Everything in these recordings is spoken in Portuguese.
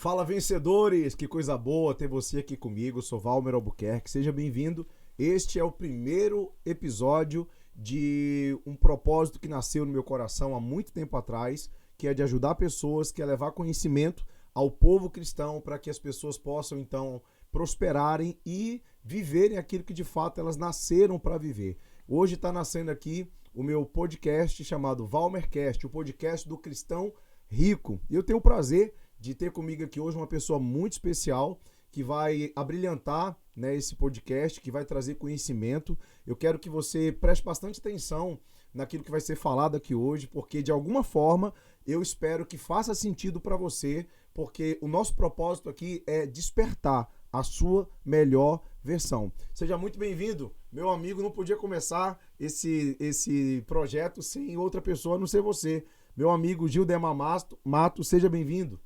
Fala, vencedores! Que coisa boa ter você aqui comigo. Eu sou Valmer Albuquerque, seja bem-vindo. Este é o primeiro episódio de um propósito que nasceu no meu coração há muito tempo atrás, que é de ajudar pessoas, que é levar conhecimento ao povo cristão para que as pessoas possam, então, prosperarem e viverem aquilo que de fato elas nasceram para viver. Hoje está nascendo aqui o meu podcast chamado Valmercast, o podcast do cristão rico. E eu tenho o prazer de ter comigo aqui hoje uma pessoa muito especial que vai abrilhantar, né, esse podcast, que vai trazer conhecimento. Eu quero que você preste bastante atenção naquilo que vai ser falado aqui hoje, porque de alguma forma eu espero que faça sentido para você, porque o nosso propósito aqui é despertar a sua melhor versão. Seja muito bem-vindo, meu amigo. Não podia começar esse projeto sem outra pessoa, a não ser você. Meu amigo Gildemar Matos, seja bem-vindo.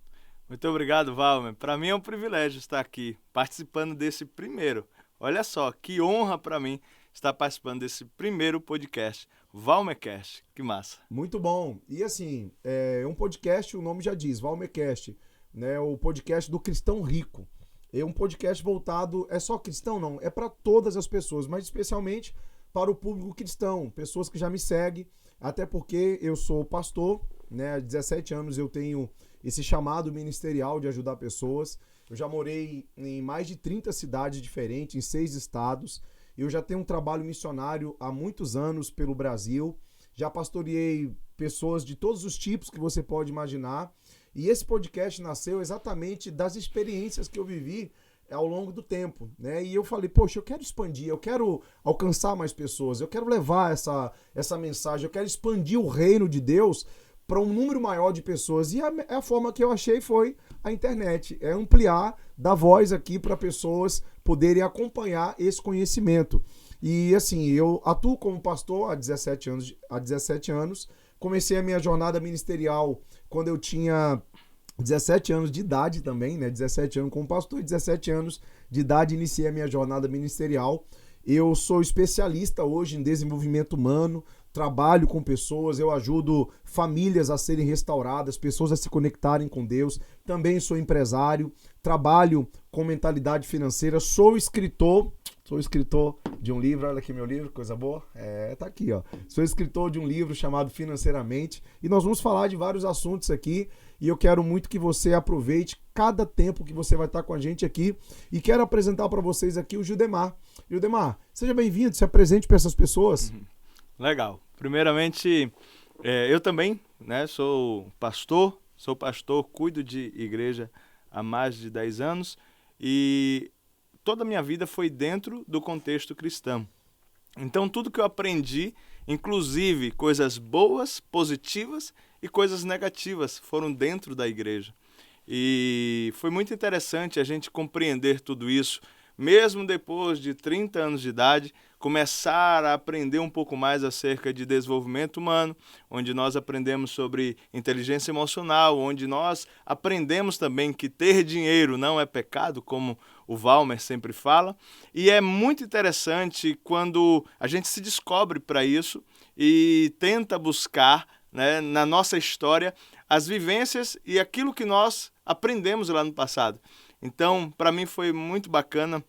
Muito obrigado, Valmer. Para mim é um privilégio estar aqui, participando desse primeiro. Olha só, que honra para mim estar participando desse primeiro podcast, Valmercast. Que massa. Muito bom. E assim, é um podcast, o nome já diz, Valmercast, né? O podcast do cristão rico. É um podcast voltado, é só cristão? Não, é para todas as pessoas, mas especialmente para o público cristão, pessoas que já me seguem, até porque eu sou pastor, né? Há 17 anos eu tenho esse chamado ministerial de ajudar pessoas. Eu já morei em mais de 30 cidades diferentes, em 6 estados. Eu já tenho um trabalho missionário há muitos anos pelo Brasil. Já pastoreei pessoas de todos os tipos que você pode imaginar. E esse podcast nasceu exatamente das experiências que eu vivi ao longo do tempo, né? E eu falei, poxa, eu quero expandir, eu quero alcançar mais pessoas, eu quero levar essa mensagem, eu quero expandir o reino de Deus para um número maior de pessoas. E a forma que eu achei foi a internet, é ampliar, dar voz aqui para pessoas poderem acompanhar esse conhecimento. E assim, eu atuo como pastor há 17 anos, comecei a minha jornada ministerial quando eu tinha 17 anos de idade também, né? 17 anos como pastor e 17 anos de idade iniciei a minha jornada ministerial. Eu sou especialista hoje em desenvolvimento humano, trabalho com pessoas, eu ajudo famílias a serem restauradas, pessoas a se conectarem com Deus. Também sou empresário, trabalho com mentalidade financeira, sou escritor de um livro, olha aqui meu livro, coisa boa, tá aqui, ó. Sou escritor de um livro chamado Financeiramente e nós vamos falar de vários assuntos aqui e eu quero muito que você aproveite cada tempo que você vai estar com a gente aqui e quero apresentar para vocês aqui o Gildemar. Gildemar, seja bem-vindo, se apresente para essas pessoas. Legal. Primeiramente, eu também, né, sou pastor, cuido de igreja há mais de 10 anos e toda a minha vida foi dentro do contexto cristão. Então, tudo que eu aprendi, inclusive coisas boas, positivas e coisas negativas, foram dentro da igreja. E foi muito interessante a gente compreender tudo isso, mesmo depois de 30 anos de idade, começar a aprender um pouco mais acerca de desenvolvimento humano, onde nós aprendemos sobre inteligência emocional, onde nós aprendemos também que ter dinheiro não é pecado, como o Valmer sempre fala. E é muito interessante quando a gente se descobre para isso e tenta buscar, né, na nossa história as vivências e aquilo que nós aprendemos lá no passado. Então, para mim foi muito bacana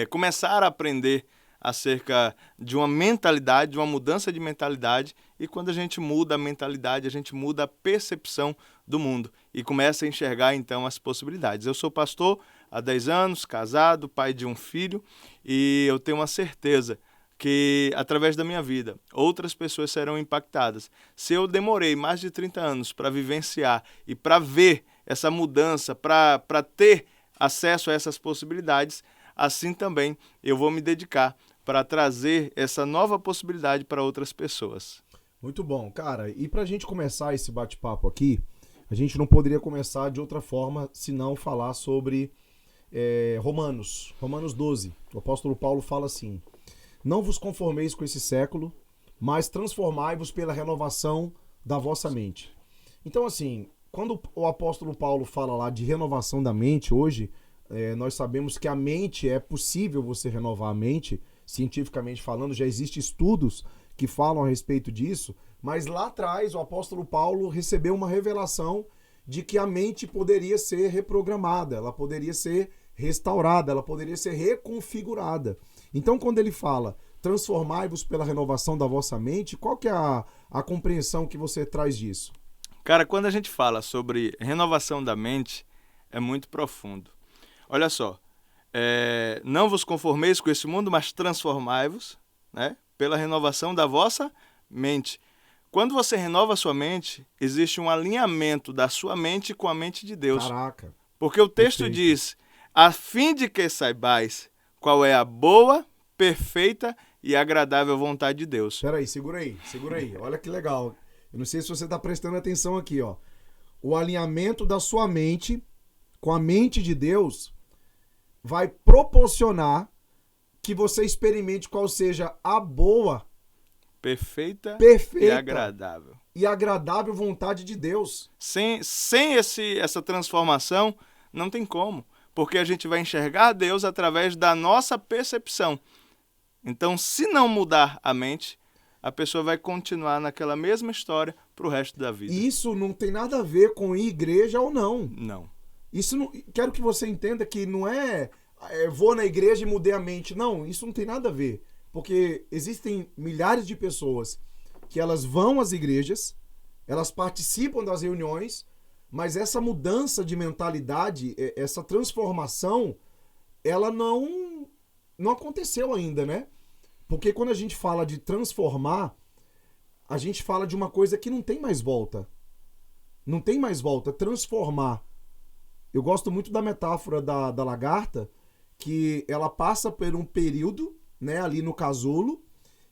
começar a aprender acerca de uma mentalidade, de uma mudança de mentalidade, e quando a gente muda a mentalidade, a gente muda a percepção do mundo e começa a enxergar então as possibilidades. Eu sou pastor há 10 anos, casado, pai de um filho, e eu tenho uma certeza que através da minha vida outras pessoas serão impactadas. Se eu demorei mais de 30 anos para vivenciar e para ver essa mudança, para ter acesso a essas possibilidades, assim também eu vou me dedicar para trazer essa nova possibilidade para outras pessoas. Muito bom, cara. E para a gente começar esse bate-papo aqui, a gente não poderia começar de outra forma senão falar sobre Romanos 12. O apóstolo Paulo fala assim: não vos conformeis com esse século, mas transformai-vos pela renovação da vossa mente. Então, assim, quando o apóstolo Paulo fala lá de renovação da mente, hoje, nós sabemos que a mente, é possível você renovar a mente, cientificamente falando, já existem estudos que falam a respeito disso, mas lá atrás o apóstolo Paulo recebeu uma revelação de que a mente poderia ser reprogramada, ela poderia ser restaurada, ela poderia ser reconfigurada. Então, quando ele fala, transformai-vos pela renovação da vossa mente, qual que é a compreensão que você traz disso? Cara, quando a gente fala sobre renovação da mente, é muito profundo. Olha só, não vos conformeis com esse mundo, mas transformai-vos, né, pela renovação da vossa mente. Quando você renova a sua mente, existe um alinhamento da sua mente com a mente de Deus. Caraca. Porque o texto Perfeito. diz, a fim de que saibais qual é a boa, perfeita e agradável vontade de Deus. Espera aí, segura aí. Olha que legal. Eu não sei se você está prestando atenção aqui, ó. O alinhamento da sua mente com a mente de Deus vai proporcionar que você experimente qual seja a boa, Perfeita e agradável vontade de Deus. Sem essa transformação, não tem como. Porque a gente vai enxergar Deus através da nossa percepção. Então, se não mudar a mente, a pessoa vai continuar naquela mesma história para o resto da vida. Isso não tem nada a ver com ir igreja ou não. Não. Isso não, quero que você entenda que não vou na igreja e mudei a mente. Não, isso não tem nada a ver. Porque existem milhares de pessoas que elas vão às igrejas, elas participam das reuniões, mas essa mudança de mentalidade, essa transformação, ela não aconteceu ainda, né? Porque quando a gente fala de transformar, a gente fala de uma coisa que não tem mais volta. Não tem mais volta. Transformar. Eu gosto muito da metáfora da lagarta, que ela passa por um período, né, ali no casulo,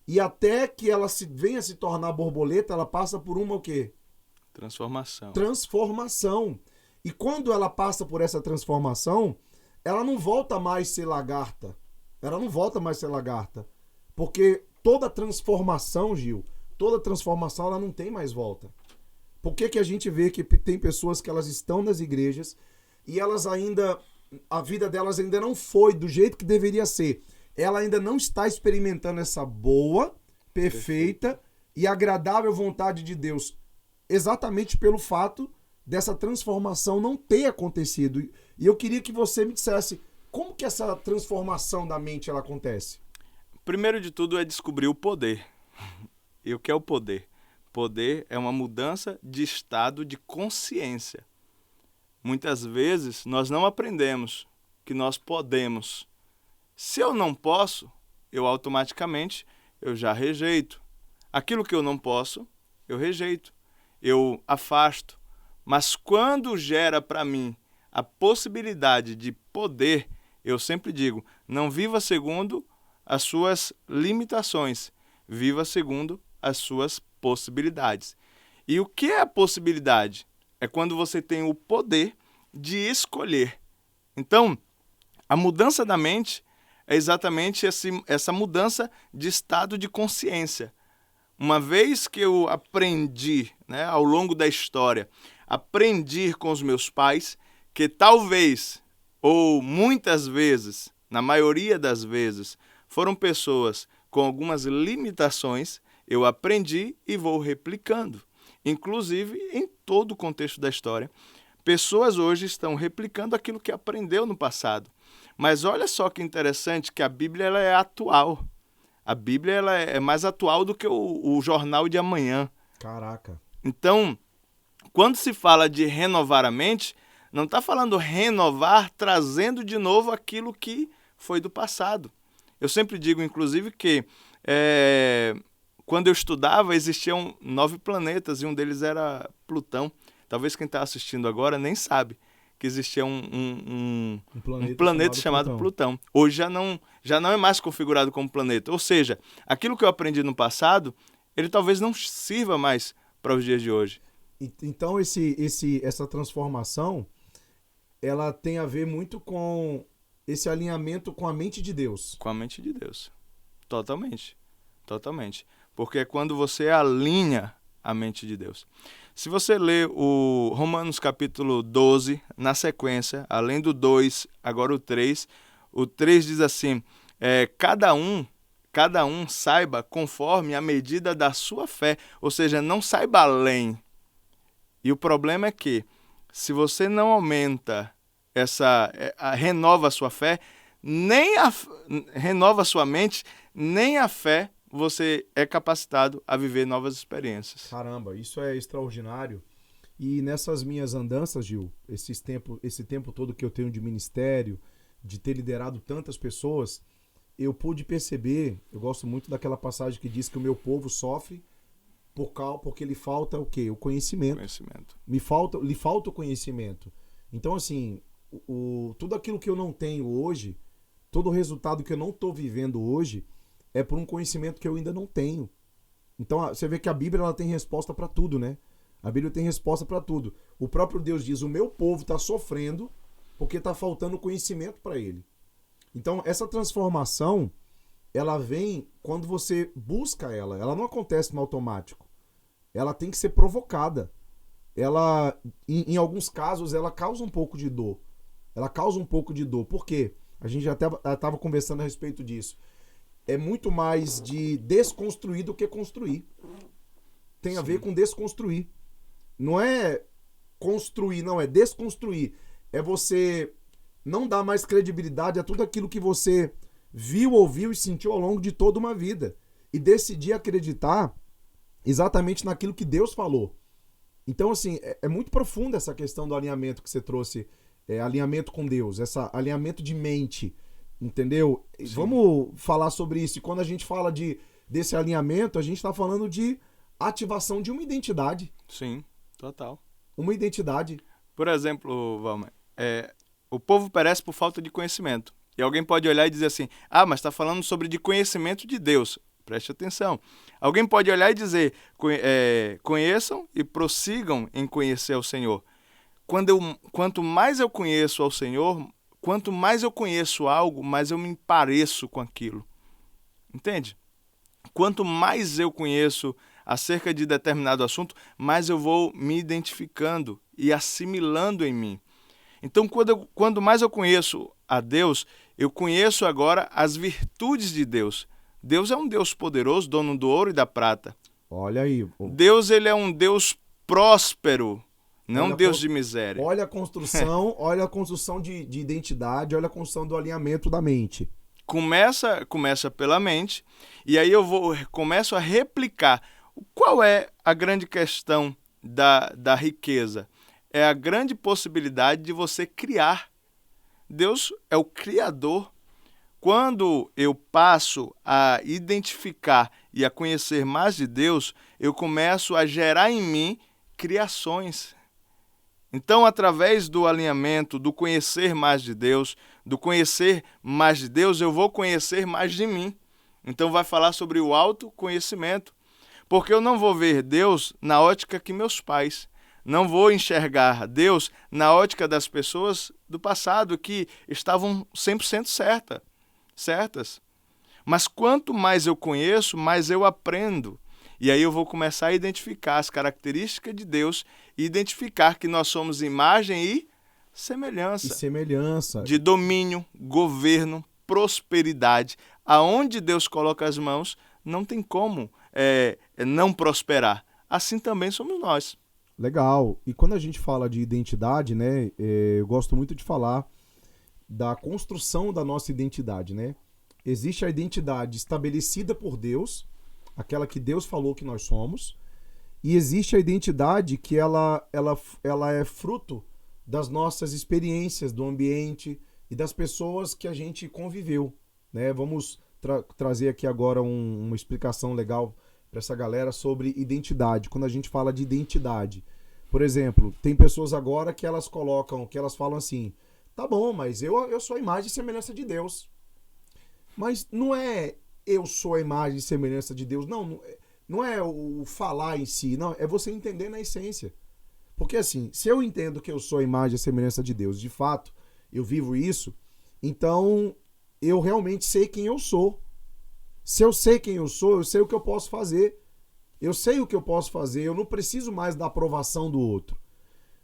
e até que ela venha se tornar borboleta, ela passa por uma o quê? Transformação. E quando ela passa por essa transformação, ela não volta mais a ser lagarta. Porque toda transformação, Gil, ela não tem mais volta. Por que a gente vê que tem pessoas que elas estão nas igrejas e elas ainda, a vida delas ainda não foi do jeito que deveria ser. Ela ainda não está experimentando essa boa, perfeita e agradável vontade de Deus. Exatamente pelo fato dessa transformação não ter acontecido. E eu queria que você me dissesse como que essa transformação da mente ela acontece. Primeiro de tudo é descobrir o poder. E o que é o poder? Poder é uma mudança de estado de consciência. Muitas vezes nós não aprendemos que nós podemos. Se eu não posso, eu automaticamente já rejeito. Aquilo que eu não posso, eu rejeito. Eu afasto. Mas quando gera para mim a possibilidade de poder, eu sempre digo, não viva segundo as suas limitações, viva segundo as suas possibilidades. E o que é a possibilidade? É quando você tem o poder de escolher. Então, a mudança da mente é exatamente essa mudança de estado de consciência. Uma vez que eu aprendi, né, ao longo da história, aprendi com os meus pais que talvez, ou muitas vezes, na maioria das vezes, foram pessoas com algumas limitações, eu aprendi e vou replicando. Inclusive, em todo o contexto da história, pessoas hoje estão replicando aquilo que aprendeu no passado. Mas olha só que interessante que a Bíblia ela é atual. A Bíblia ela é mais atual do que o jornal de amanhã. Caraca. Então, quando se fala de renovar a mente, não está falando renovar trazendo de novo aquilo que foi do passado. Eu sempre digo, inclusive, que quando eu estudava existiam 9 planetas e um deles era Plutão. Talvez quem está assistindo agora nem sabe que existia um planeta chamado Plutão. Hoje já não é mais configurado como planeta. Ou seja, aquilo que eu aprendi no passado, ele talvez não sirva mais para os dias de hoje. Então essa transformação, ela tem a ver muito com esse alinhamento com a mente de Deus. Com a mente de Deus. Totalmente. Totalmente. Porque é quando você alinha a mente de Deus. Se você ler o Romanos capítulo 12, na sequência, além do 2, agora o 3 diz assim, cada um saiba conforme a medida da sua fé, ou seja, não saiba além. E o problema é que se você não aumenta renova a sua fé, renova a sua mente, nem a fé você é capacitado a viver novas experiências. Caramba, isso é extraordinário. E nessas minhas andanças, Gil, esse tempo todo que eu tenho de ministério, de ter liderado tantas pessoas, eu pude perceber, eu gosto muito daquela passagem que diz que o meu povo sofre porque lhe falta o quê? O conhecimento. Lhe falta o conhecimento. Então, assim, tudo aquilo que eu não tenho hoje, todo o resultado que eu não estou vivendo hoje, é por um conhecimento que eu ainda não tenho. Então, você vê que a Bíblia ela tem resposta para tudo, né? A Bíblia tem resposta para tudo. O próprio Deus diz, o meu povo está sofrendo porque está faltando conhecimento para ele. Então, essa transformação, ela vem quando você busca ela. Ela não acontece no automático. Ela tem que ser provocada. Ela, em alguns casos, ela causa um pouco de dor. Por quê? A gente já estava conversando a respeito disso. É muito mais de desconstruir do que construir. Tem a ver com desconstruir. Não é construir, não, é desconstruir. É você não dar mais credibilidade a tudo aquilo que você viu, ouviu e sentiu ao longo de toda uma vida. E decidir acreditar exatamente naquilo que Deus falou. Então, assim, é muito profunda essa questão do alinhamento que você trouxe, alinhamento com Deus, esse alinhamento de mente, entendeu? Sim. Vamos falar sobre isso. E quando a gente fala desse alinhamento, a gente está falando de ativação de uma identidade. Sim, total. Uma identidade. Por exemplo, Valmer, o povo perece por falta de conhecimento. E alguém pode olhar e dizer assim, mas está falando sobre de conhecimento de Deus. Preste atenção. Alguém pode olhar e dizer, conheçam e prossigam em conhecer ao Senhor. Quanto mais eu conheço ao Senhor, quanto mais eu conheço algo, mais eu me pareço com aquilo. Entende? Quanto mais eu conheço acerca de determinado assunto, mais eu vou me identificando e assimilando em mim. Então, quando mais eu conheço a Deus, eu conheço agora as virtudes de Deus. Deus é um Deus poderoso, dono do ouro e da prata. Olha aí. Deus, ele é um Deus próspero, não um Deus de miséria. Olha a construção, olha a construção de identidade, olha a construção do alinhamento da mente. Começa pela mente, e aí eu começo a replicar. Qual é a grande questão da riqueza? É a grande possibilidade de você criar. Deus é o Criador. Quando eu passo a identificar e a conhecer mais de Deus, eu começo a gerar em mim criações. Então, através do alinhamento, do conhecer mais de Deus, eu vou conhecer mais de mim. Então, vai falar sobre o autoconhecimento. Porque eu não vou ver Deus na ótica que meus pais. Não vou enxergar Deus na ótica das pessoas do passado que estavam 100% certas. Mas quanto mais eu conheço, mais eu aprendo. E aí eu vou começar a identificar as características de Deus e identificar que nós somos imagem e semelhança. De domínio, governo, prosperidade. Aonde Deus coloca as mãos, não tem como não prosperar. Assim também somos nós. Legal. E quando a gente fala de identidade, né, eu gosto muito de falar da construção da nossa identidade, né? Existe a identidade estabelecida por Deus, aquela que Deus falou que nós somos, e existe a identidade que ela é fruto das nossas experiências, do ambiente e das pessoas que a gente conviveu, né? Vamos trazer aqui agora uma explicação legal para essa galera sobre identidade. Quando a gente fala de identidade, por exemplo, tem pessoas agora que elas falam assim, tá bom, mas eu sou a imagem e semelhança de Deus. Mas não é eu sou a imagem e semelhança de Deus, não é o falar em si, não, é você entender na essência. Porque assim, se eu entendo que eu sou a imagem e semelhança de Deus, de fato, eu vivo isso, então eu realmente sei quem eu sou. Se eu sei quem eu sou, eu sei o que eu posso fazer. Eu sei o que eu posso fazer, eu não preciso mais da aprovação do outro.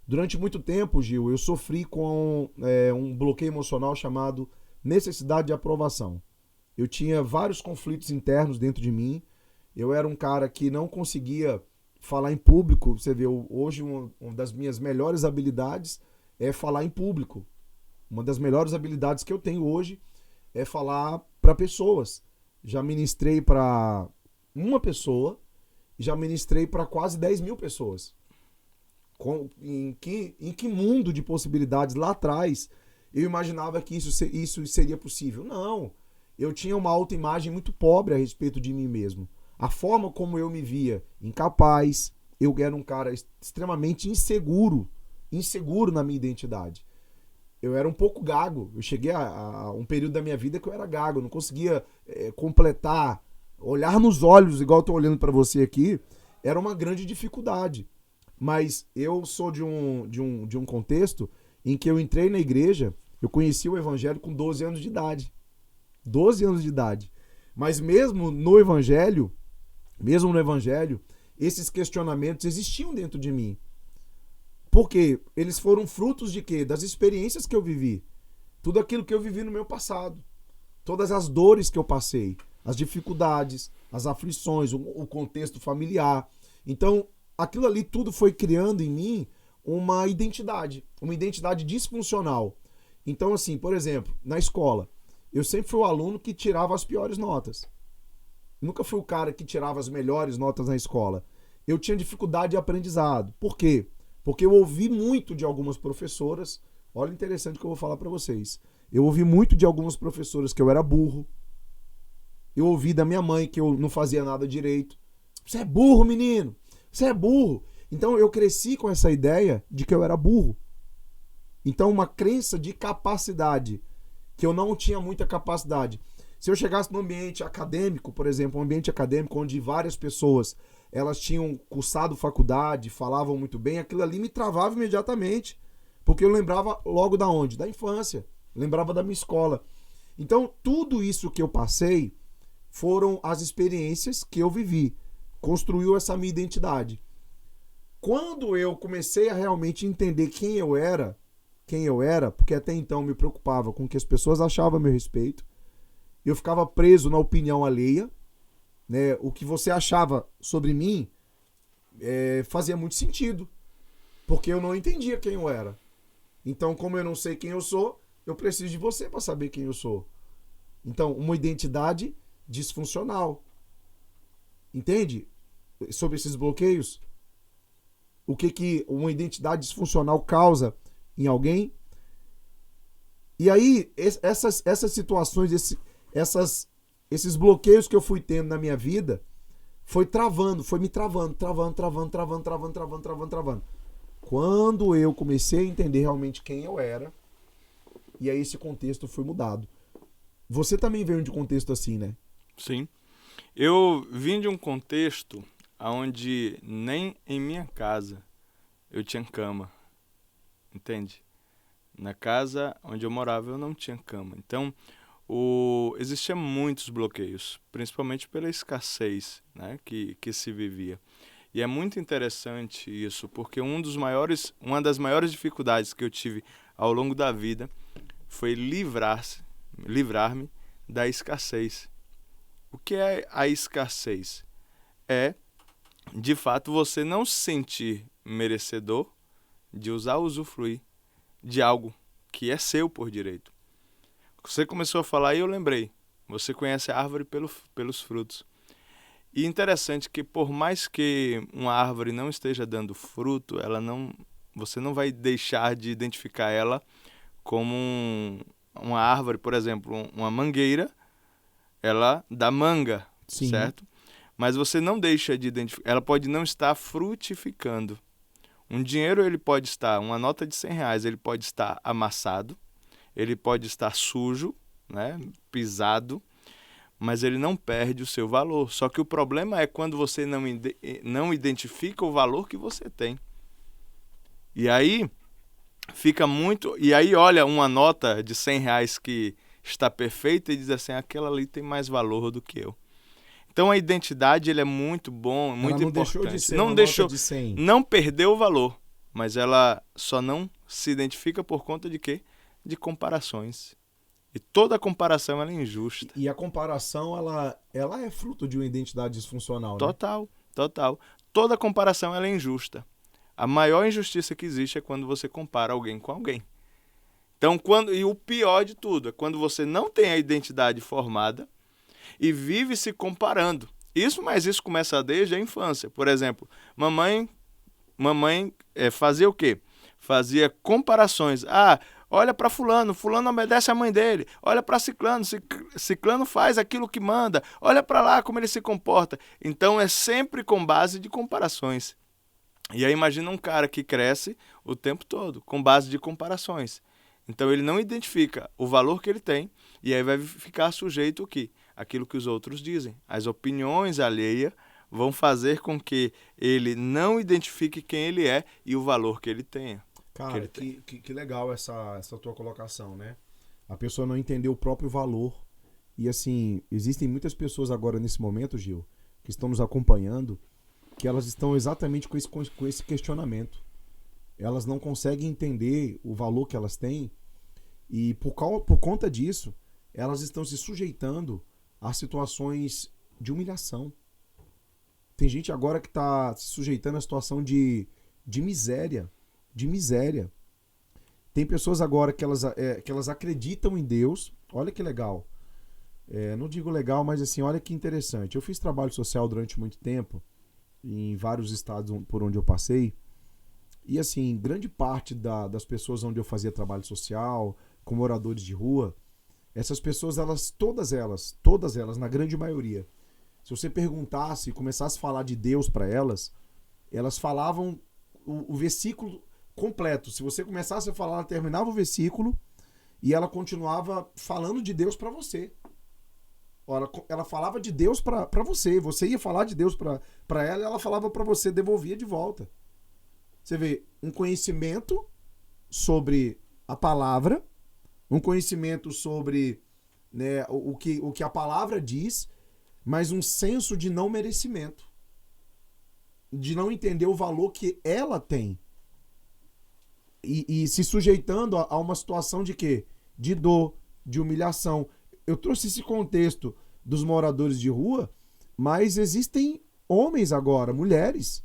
Durante muito tempo, Gil, eu sofri com um bloqueio emocional chamado necessidade de aprovação. Eu tinha vários conflitos internos dentro de mim. Eu era um cara que não conseguia falar em público, você vê, hoje uma das minhas melhores habilidades é falar em público. Uma das melhores habilidades que eu tenho hoje é falar para pessoas. Já ministrei para uma pessoa, já ministrei para quase 10 mil pessoas. Em que mundo de possibilidades lá atrás eu imaginava que isso seria possível? Não. Eu tinha uma autoimagem muito pobre a respeito de mim mesmo. A forma como eu me via, incapaz, eu era um cara extremamente inseguro na minha identidade. Eu era um pouco gago. Eu cheguei a um período da minha vida que eu era gago. Eu não conseguia completar, olhar nos olhos, igual eu tô olhando para você aqui, era uma grande dificuldade. Mas eu sou de um contexto em que eu entrei na igreja, eu conheci o evangelho com 12 anos de idade. 12 anos de idade. Mas mesmo no evangelho, esses questionamentos existiam dentro de mim. Por quê? Eles foram frutos de quê? Das experiências que eu vivi. Tudo aquilo que eu vivi no meu passado. Todas as dores que eu passei. As dificuldades, as aflições, o contexto familiar. Então, aquilo ali tudo foi criando em mim uma identidade disfuncional. Então, assim, por exemplo, na escola, eu sempre fui o aluno que tirava as piores notas. Nunca fui o cara que tirava as melhores notas na escola. Eu tinha dificuldade de aprendizado. Por quê? Porque eu ouvi muito de algumas professoras. Olha, interessante o que eu vou falar para vocês. Eu ouvi muito de algumas professoras que eu era burro. Eu ouvi da minha mãe que eu não fazia nada direito. Você é burro, menino. Você é burro. Então eu cresci com essa ideia de que eu era burro. Então uma crença de capacidade, que eu não tinha muita capacidade. Se eu chegasse no ambiente acadêmico, por exemplo, um ambiente acadêmico onde várias pessoas elas tinham cursado faculdade, falavam muito bem, aquilo ali me travava imediatamente. Porque eu lembrava logo da onde? Da infância. Lembrava da minha escola. Então tudo isso que eu passei foram as experiências que eu vivi. Construiu essa minha identidade. Quando eu comecei a realmente entender quem eu era, porque até então me preocupava com o que as pessoas achavam a meu respeito, eu ficava preso na opinião alheia, né? O que você achava sobre mim fazia muito sentido, porque eu não entendia quem eu era. Então, como eu não sei quem eu sou, eu preciso de você para saber quem eu sou. Então, uma identidade disfuncional. Entende? Sobre esses bloqueios, o que uma identidade disfuncional causa em alguém. E aí, essas situações, esses bloqueios que eu fui tendo na minha vida, foi me travando. Quando eu comecei a entender realmente quem eu era, e aí esse contexto foi mudado. Você também veio de um contexto assim, né? Sim. Eu vim de um contexto onde nem em minha casa eu tinha cama, entende? Na casa onde eu morava eu não tinha cama. Então, existiam muitos bloqueios, principalmente pela escassez, né, que se vivia. E é muito interessante isso, porque uma das maiores dificuldades que eu tive ao longo da vida foi livrar-me da escassez. O que é a escassez? É, de fato, você não se sentir merecedor de usufruir de algo que é seu por direito. Você começou a falar e eu lembrei. Você conhece a árvore pelos frutos. E interessante que por mais que uma árvore não esteja dando fruto, você não vai deixar de identificar ela como uma árvore, por exemplo, uma mangueira, ela dá manga, Sim. Certo? Mas você não deixa de identificar, ela pode não estar frutificando. Um dinheiro, uma nota de R$100, ele pode estar amassado, ele pode estar sujo, né, pisado, mas ele não perde o seu valor. Só que o problema é quando você não identifica o valor que você tem. E aí olha uma nota de R$100 que está perfeita e diz assim, aquela ali tem mais valor do que eu. Então a identidade ele é muito bom, muito ela não importante. Deixou de ser uma nota de 100. Não perdeu o valor, mas ela só não se identifica por conta de quê? De comparações. E toda comparação ela é injusta. E a comparação ela é fruto de uma identidade disfuncional, né? Total. toda comparação ela é injusta. A maior injustiça que existe é quando você compara alguém com alguém. Então, e o pior de tudo é quando você não tem a identidade formada e vive se comparando. Mas isso começa desde a infância. Por exemplo, mamãe fazia o quê? Fazia comparações. Olha para fulano obedece a mãe dele. Olha para ciclano, ciclano faz aquilo que manda. Olha para lá como ele se comporta. Então é sempre com base de comparações. E aí imagina um cara que cresce o tempo todo com base de comparações. Então ele não identifica o valor que ele tem e aí vai ficar sujeito àquilo que os outros dizem. As opiniões alheias vão fazer com que ele não identifique quem ele é e o valor que ele tenha. Cara, que legal essa tua colocação, né? A pessoa não entender o próprio valor. E assim, existem muitas pessoas agora nesse momento, Gil, que estão nos acompanhando, que elas estão exatamente com esse questionamento. Elas não conseguem entender o valor que elas têm e por conta disso, elas estão se sujeitando a situações de humilhação. Tem gente agora que está se sujeitando a situação de miséria. De miséria. Tem pessoas agora que elas acreditam em Deus. Olha que legal. Não digo legal, mas assim, olha que interessante. Eu fiz trabalho social durante muito tempo, em vários estados por onde eu passei. E assim, grande parte das pessoas onde eu fazia trabalho social, com moradores de rua, essas pessoas, todas elas, na grande maioria, se você perguntasse e começasse a falar de Deus para elas falavam o versículo completo. Se você começasse a falar, ela terminava o versículo e ela continuava falando de Deus para você. Ela falava de Deus para você. Você ia falar de Deus para ela e ela falava para você, devolvia de volta. Você vê um conhecimento sobre a palavra, um conhecimento sobre, né, o que a palavra diz, mas um senso de não merecimento, de não entender o valor que ela tem e se sujeitando a uma situação de quê? De dor, de humilhação. Eu trouxe esse contexto dos moradores de rua, mas existem homens agora, mulheres,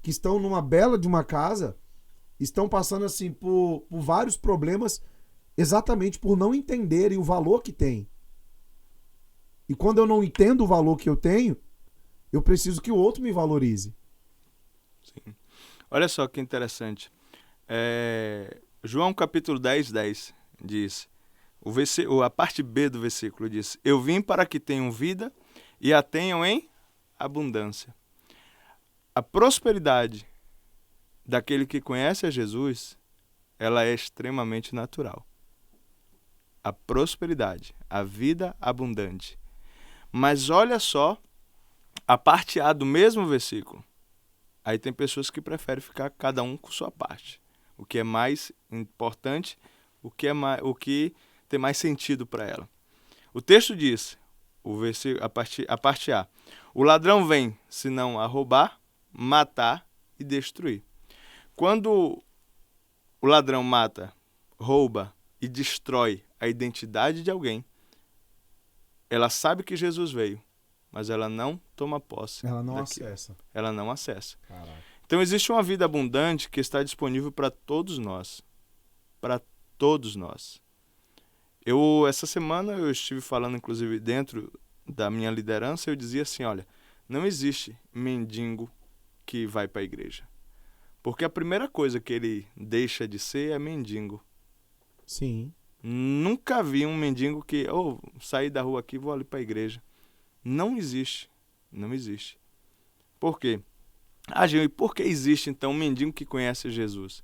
que estão numa bela de uma casa, estão passando assim por vários problemas exatamente por não entenderem o valor que tem. E quando eu não entendo o valor que eu tenho, eu preciso que o outro me valorize. Sim. Olha só que interessante. João capítulo 10 diz, a parte B do versículo diz: eu vim para que tenham vida e a tenham em abundância. A prosperidade daquele que conhece a Jesus, ela é extremamente natural. A prosperidade, a vida abundante. Mas olha só a parte A do mesmo versículo. Aí tem pessoas que preferem ficar cada um com sua parte. O que é mais importante, o que tem mais sentido para ela. O texto diz, a parte A: o ladrão vem, senão a roubar, matar e destruir. Quando o ladrão mata, rouba e destrói a identidade de alguém, ela sabe que Jesus veio, mas ela não toma posse. Ela não acessa. Ela não acessa. Caraca. Então existe uma vida abundante que está disponível para todos nós. Para todos nós. Essa semana eu estive falando, inclusive, dentro da minha liderança, eu dizia assim, olha, não existe mendigo que vai para a igreja. Porque a primeira coisa que ele deixa de ser é mendigo. Sim. Nunca vi um mendigo que, saí da rua aqui, vou ali para a igreja. Não existe. Não existe. Por quê? Gil, e por que existe então um mendigo que conhece Jesus?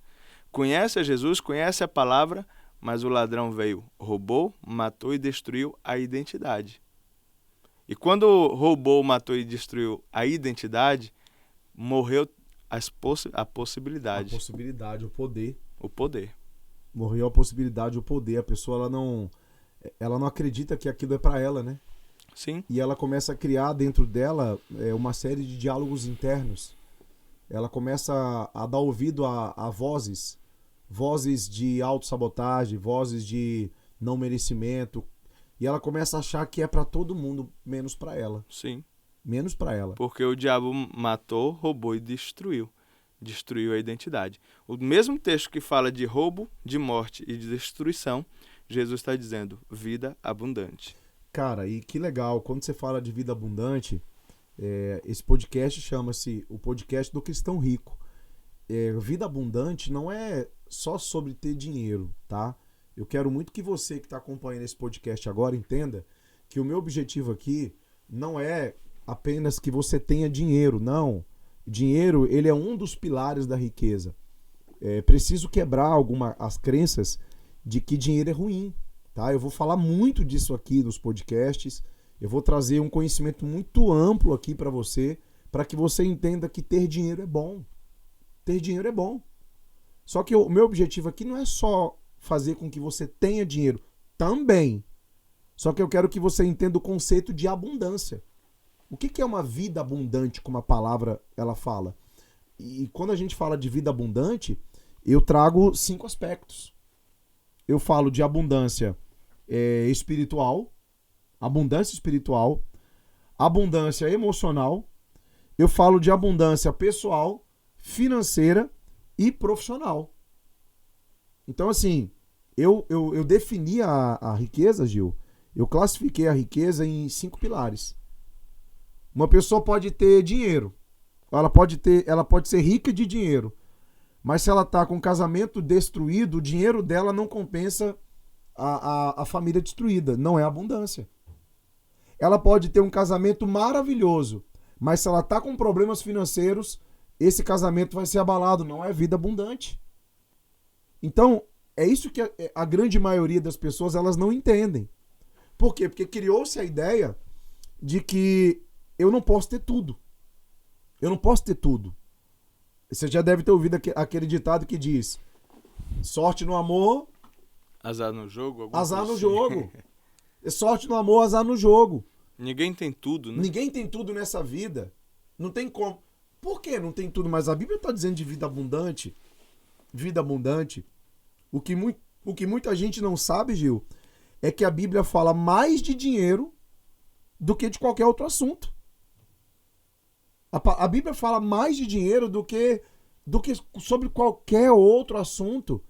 Conhece a Jesus, conhece a palavra, mas o ladrão veio, roubou, matou e destruiu a identidade. E quando roubou, matou e destruiu a identidade, morreu a possibilidade. A possibilidade, o poder. O poder. Morreu a possibilidade, o poder. A pessoa ela não acredita que aquilo é para ela, né? Sim. E ela começa a criar dentro dela uma série de diálogos internos. Ela começa a dar ouvido a vozes de autossabotagem, vozes de não merecimento. E ela começa a achar que é para todo mundo, menos para ela. Sim. Menos para ela. Porque o diabo matou, roubou e destruiu. Destruiu a identidade. O mesmo texto que fala de roubo, de morte e de destruição, Jesus está dizendo vida abundante. Cara, e que legal, quando você fala de vida abundante, esse podcast chama-se o podcast do cristão rico. Vida abundante não é só sobre ter dinheiro, tá? Eu quero muito que você que está acompanhando esse podcast agora entenda que o meu objetivo aqui não é apenas que você tenha dinheiro, não. Dinheiro, ele é um dos pilares da riqueza. Preciso quebrar as crenças de que dinheiro é ruim, tá? Eu vou falar muito disso aqui nos podcasts. Eu vou trazer um conhecimento muito amplo aqui para que você entenda que ter dinheiro é bom. Ter dinheiro é bom. Só que o meu objetivo aqui não é só fazer com que você tenha dinheiro, também. Só que eu quero que você entenda o conceito de abundância. O que é uma vida abundante, como a palavra ela fala? E quando a gente fala de vida abundante, eu trago 5 aspectos. Eu falo de abundância espiritual, abundância emocional, eu falo de abundância pessoal, financeira e profissional. Então, assim, eu defini a riqueza, Gil, eu classifiquei a riqueza em 5 pilares. Uma pessoa pode ter dinheiro, ela pode ser rica de dinheiro, mas se ela está com o casamento destruído, o dinheiro dela não compensa a família destruída, não é abundância. Ela pode ter um casamento maravilhoso, mas se ela está com problemas financeiros, esse casamento vai ser abalado, não é vida abundante. Então, é isso que a grande maioria das pessoas elas não entendem. Por quê? Porque criou-se a ideia de que eu não posso ter tudo. Eu não posso ter tudo. Você já deve ter ouvido aquele ditado que diz: sorte no amor, azar no jogo. Azar no jogo. Sorte no amor, azar no jogo. Ninguém tem tudo, né? Ninguém tem tudo nessa vida. Não tem como. Por que não tem tudo? Mas a Bíblia está dizendo de vida abundante. Vida abundante. O que muita gente não sabe, Gil, é que a Bíblia fala mais de dinheiro do que de qualquer outro assunto. A Bíblia fala mais de dinheiro do que sobre qualquer outro assunto.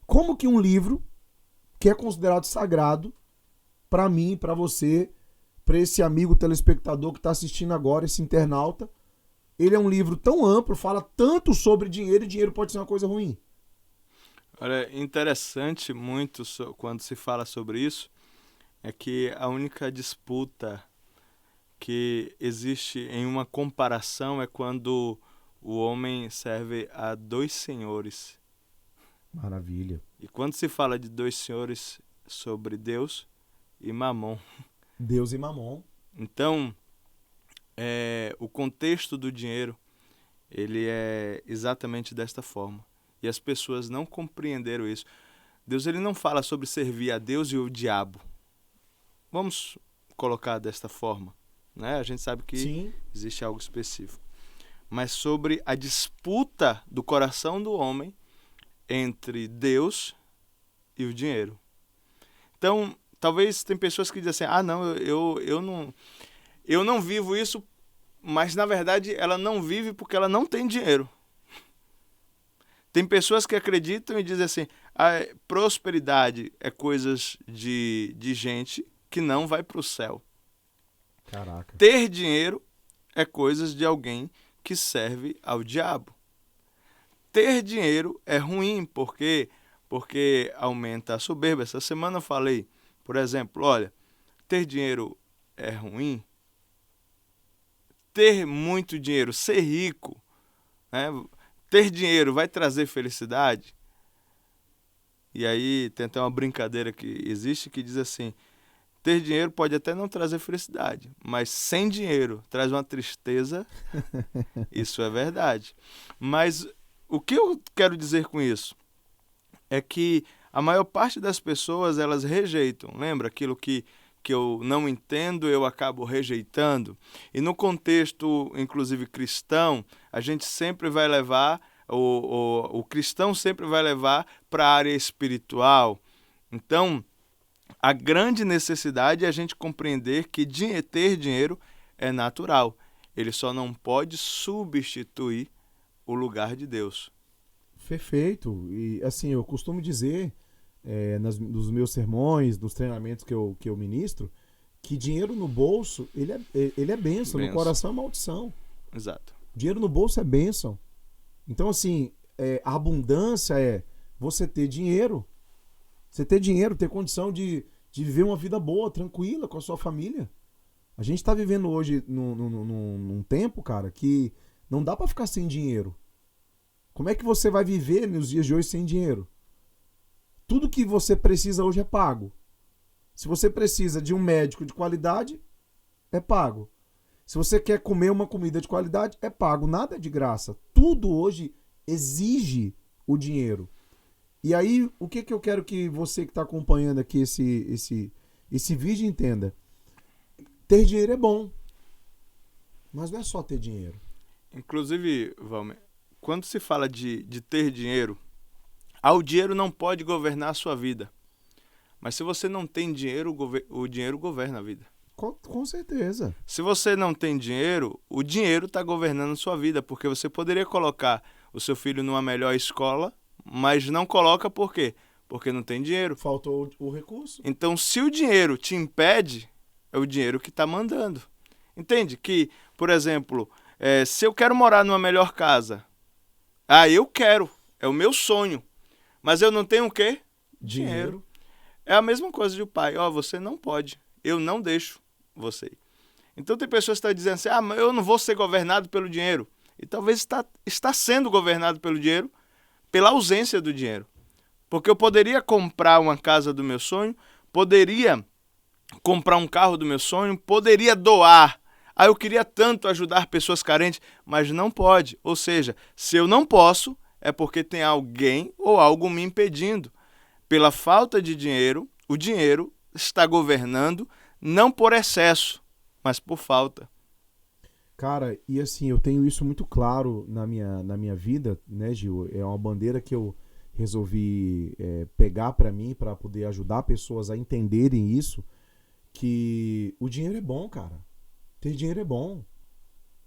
Como que um livro que é considerado sagrado para mim, para você, para esse amigo telespectador que está assistindo agora, esse internauta, ele é um livro tão amplo, fala tanto sobre dinheiro e dinheiro pode ser uma coisa ruim? Olha, interessante muito quando se fala sobre isso é que a única disputa que existe em uma comparação é quando o homem serve a 2 senhores. Maravilha. E quando se fala de 2 senhores sobre Deus e Mamon. Deus e Mamon. Então, o contexto do dinheiro, ele é exatamente desta forma. E as pessoas não compreenderam isso. Deus ele não fala sobre servir a Deus e o diabo. Vamos colocar desta forma. Né? A gente sabe que Sim. Existe algo específico. Mas sobre a disputa do coração do homem entre Deus e o dinheiro. Então, talvez tem pessoas que dizem assim, não, eu não vivo isso, mas na verdade ela não vive porque ela não tem dinheiro. Tem pessoas que acreditam e dizem assim, a prosperidade é coisas de gente que não vai para o céu. Caraca. Ter dinheiro é coisas de alguém que serve ao diabo. Ter dinheiro é ruim porque aumenta a soberba. Essa semana eu falei, por exemplo, olha, ter dinheiro é ruim. Ter muito dinheiro, ser rico, né? Ter dinheiro vai trazer felicidade? E aí tem até uma brincadeira que existe que diz assim, ter dinheiro pode até não trazer felicidade, mas sem dinheiro traz uma tristeza, isso é verdade. Mas o que eu quero dizer com isso? É que a maior parte das pessoas, elas rejeitam. Lembra aquilo que eu não entendo, eu acabo rejeitando? E no contexto, inclusive cristão, a gente sempre vai levar, o cristão sempre vai levar para a área espiritual. Então, a grande necessidade é a gente compreender que ter dinheiro é natural. Ele só não pode substituir o lugar de Deus. Perfeito. E assim, eu costumo dizer, nos meus sermões, nos treinamentos que eu ministro, que dinheiro no bolso, ele é bênção, no coração é maldição. Exato. Dinheiro no bolso é bênção. Então, assim, a abundância é você ter dinheiro. Você ter dinheiro, ter condição de viver uma vida boa, tranquila com a sua família. A gente tá vivendo hoje num tempo, cara, que não dá pra ficar sem dinheiro. Como é que você vai viver nos dias de hoje sem dinheiro? Tudo que você precisa hoje é pago. Se você precisa de um médico de qualidade, é pago. Se você quer comer uma comida de qualidade, é pago. Nada é de graça. Tudo hoje exige o dinheiro. E aí, o que eu quero que você que está acompanhando aqui esse vídeo entenda? Ter dinheiro é bom. Mas não é só ter dinheiro. Inclusive, Valmer, quando se fala de ter dinheiro, o dinheiro não pode governar a sua vida. Mas se você não tem dinheiro, o dinheiro governa a vida. Com certeza. Se você não tem dinheiro, o dinheiro está governando a sua vida, porque você poderia colocar o seu filho numa melhor escola, mas não coloca por quê? Porque não tem dinheiro. Faltou o recurso. Então, se o dinheiro te impede, é o dinheiro que está mandando. Entende? Que, por exemplo, se eu quero morar numa melhor casa, eu quero, é o meu sonho, mas eu não tenho o quê? Dinheiro. É a mesma coisa de o pai. Você não pode, eu não deixo você. Então tem pessoas que estão dizendo assim, mas eu não vou ser governado pelo dinheiro. E talvez está sendo governado pelo dinheiro, pela ausência do dinheiro. Porque eu poderia comprar uma casa do meu sonho, poderia comprar um carro do meu sonho, poderia doar. Eu queria tanto ajudar pessoas carentes, mas não pode. Ou seja, se eu não posso, é porque tem alguém ou algo me impedindo. Pela falta de dinheiro, o dinheiro está governando, não por excesso, mas por falta. Cara, e assim, eu tenho isso muito claro na minha vida, né, Gil? É uma bandeira que eu resolvi pegar pra mim, pra poder ajudar pessoas a entenderem isso, que o dinheiro é bom, cara. Ter dinheiro é bom.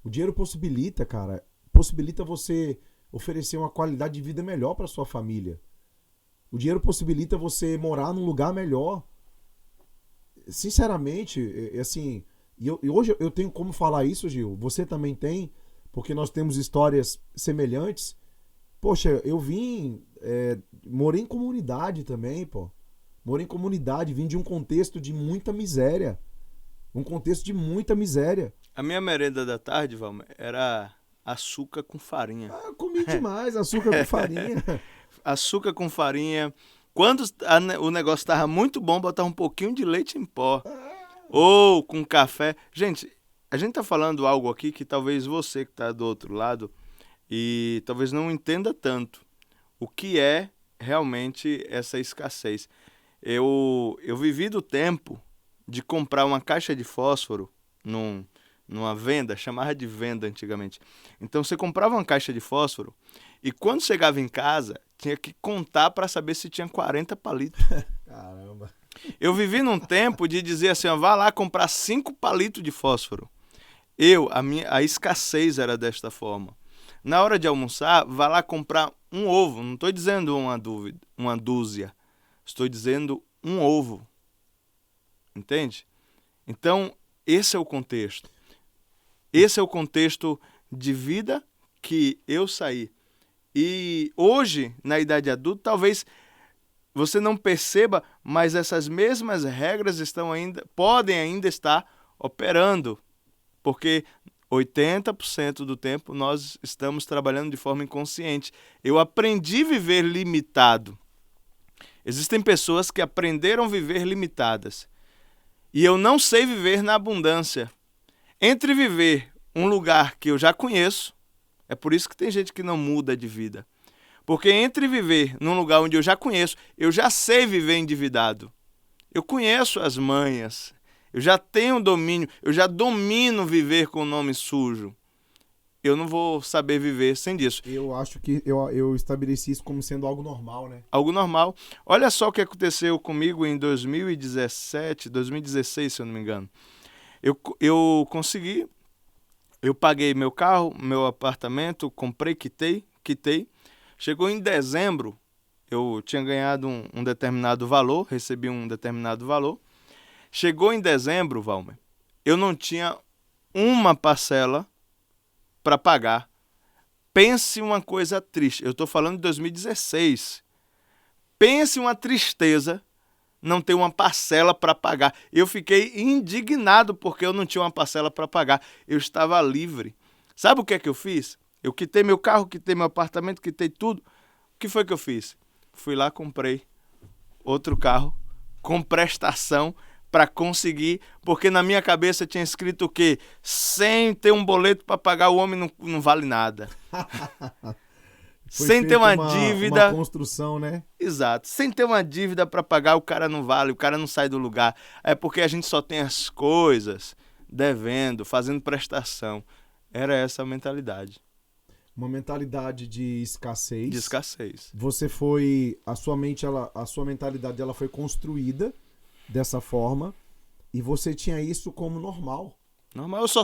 O dinheiro possibilita, cara, você oferecer uma qualidade de vida melhor pra sua família. O dinheiro possibilita você morar num lugar melhor. Sinceramente, assim, e hoje eu tenho como falar isso, Gil. Você também tem, porque nós temos histórias semelhantes. Poxa, eu morei em comunidade também, pô. Morei em comunidade, vim de um contexto de muita miséria. Um contexto de muita miséria. A minha merenda da tarde, Valmer, era açúcar com farinha. Comi demais açúcar com farinha. Açúcar com farinha. Quando o negócio estava muito bom, botava um pouquinho de leite em pó. Ou com café. Gente, a gente está falando algo aqui que talvez você que está do outro lado e talvez não entenda tanto o que é realmente essa escassez. Eu vivi do tempo de comprar uma caixa de fósforo numa venda, chamava de venda antigamente. Então você comprava uma caixa de fósforo e quando chegava em casa, tinha que contar para saber se tinha 40 palitos. Caramba. Eu vivi num tempo de dizer assim, vá lá comprar 5 palitos de fósforo. A escassez era desta forma. Na hora de almoçar, vá lá comprar um ovo. Não estou dizendo uma dúzia. Estou dizendo um ovo. Entende? Então, esse é o contexto. Esse é o contexto de vida que eu saí. E hoje, na idade adulta, talvez você não perceba, mas essas mesmas regras podem ainda estar operando. Porque 80% do tempo nós estamos trabalhando de forma inconsciente. Eu aprendi a viver limitado. Existem pessoas que aprenderam a viver limitadas. E eu não sei viver na abundância. Entre viver um lugar que eu já conheço, é por isso que tem gente que não muda de vida. Porque entre viver num lugar onde eu já conheço, eu já sei viver endividado. Eu conheço as manhas, eu já tenho domínio, eu já domino viver com o nome sujo. Eu não vou saber viver sem disso. Eu acho que eu estabeleci isso como sendo algo normal, né? Algo normal. Olha só o que aconteceu comigo em 2016, se eu não me engano. Eu consegui, eu paguei meu carro, meu apartamento, comprei, quitei. Chegou em dezembro, eu tinha ganhado um determinado valor, recebi um determinado valor. Chegou em dezembro, Valmer, eu não tinha uma parcela para pagar. Pense uma coisa triste, eu estou falando de 2016. Pense uma tristeza não ter uma parcela para pagar. Eu fiquei indignado porque eu não tinha uma parcela para pagar. Eu estava livre. Sabe o que é que eu fiz? Eu quitei meu carro, quitei meu apartamento, quitei tudo. O que foi que eu fiz? Fui lá, comprei outro carro com prestação para conseguir, porque na minha cabeça tinha escrito o quê? Sem ter um boleto para pagar, o homem não vale nada. Sem ter uma dívida. Uma construção, né? Exato. Sem ter uma dívida para pagar, o cara não vale, o cara não sai do lugar. É porque a gente só tem as coisas devendo, fazendo prestação. Era essa a mentalidade. Uma mentalidade de escassez. De escassez. Você foi... A sua mentalidade ela foi construída dessa forma e você tinha isso como normal. Normal, eu só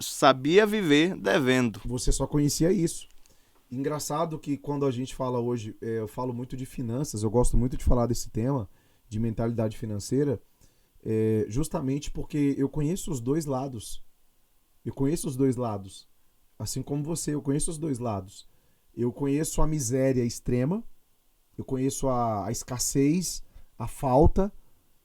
sabia viver devendo. Você só conhecia isso. Engraçado que quando a gente fala hoje, eu falo muito de finanças, eu gosto muito de falar desse tema, de mentalidade financeira, justamente porque eu conheço os dois lados. Eu conheço os dois lados. Assim como você, eu conheço os dois lados. Eu conheço a miséria extrema, eu conheço a escassez, a falta.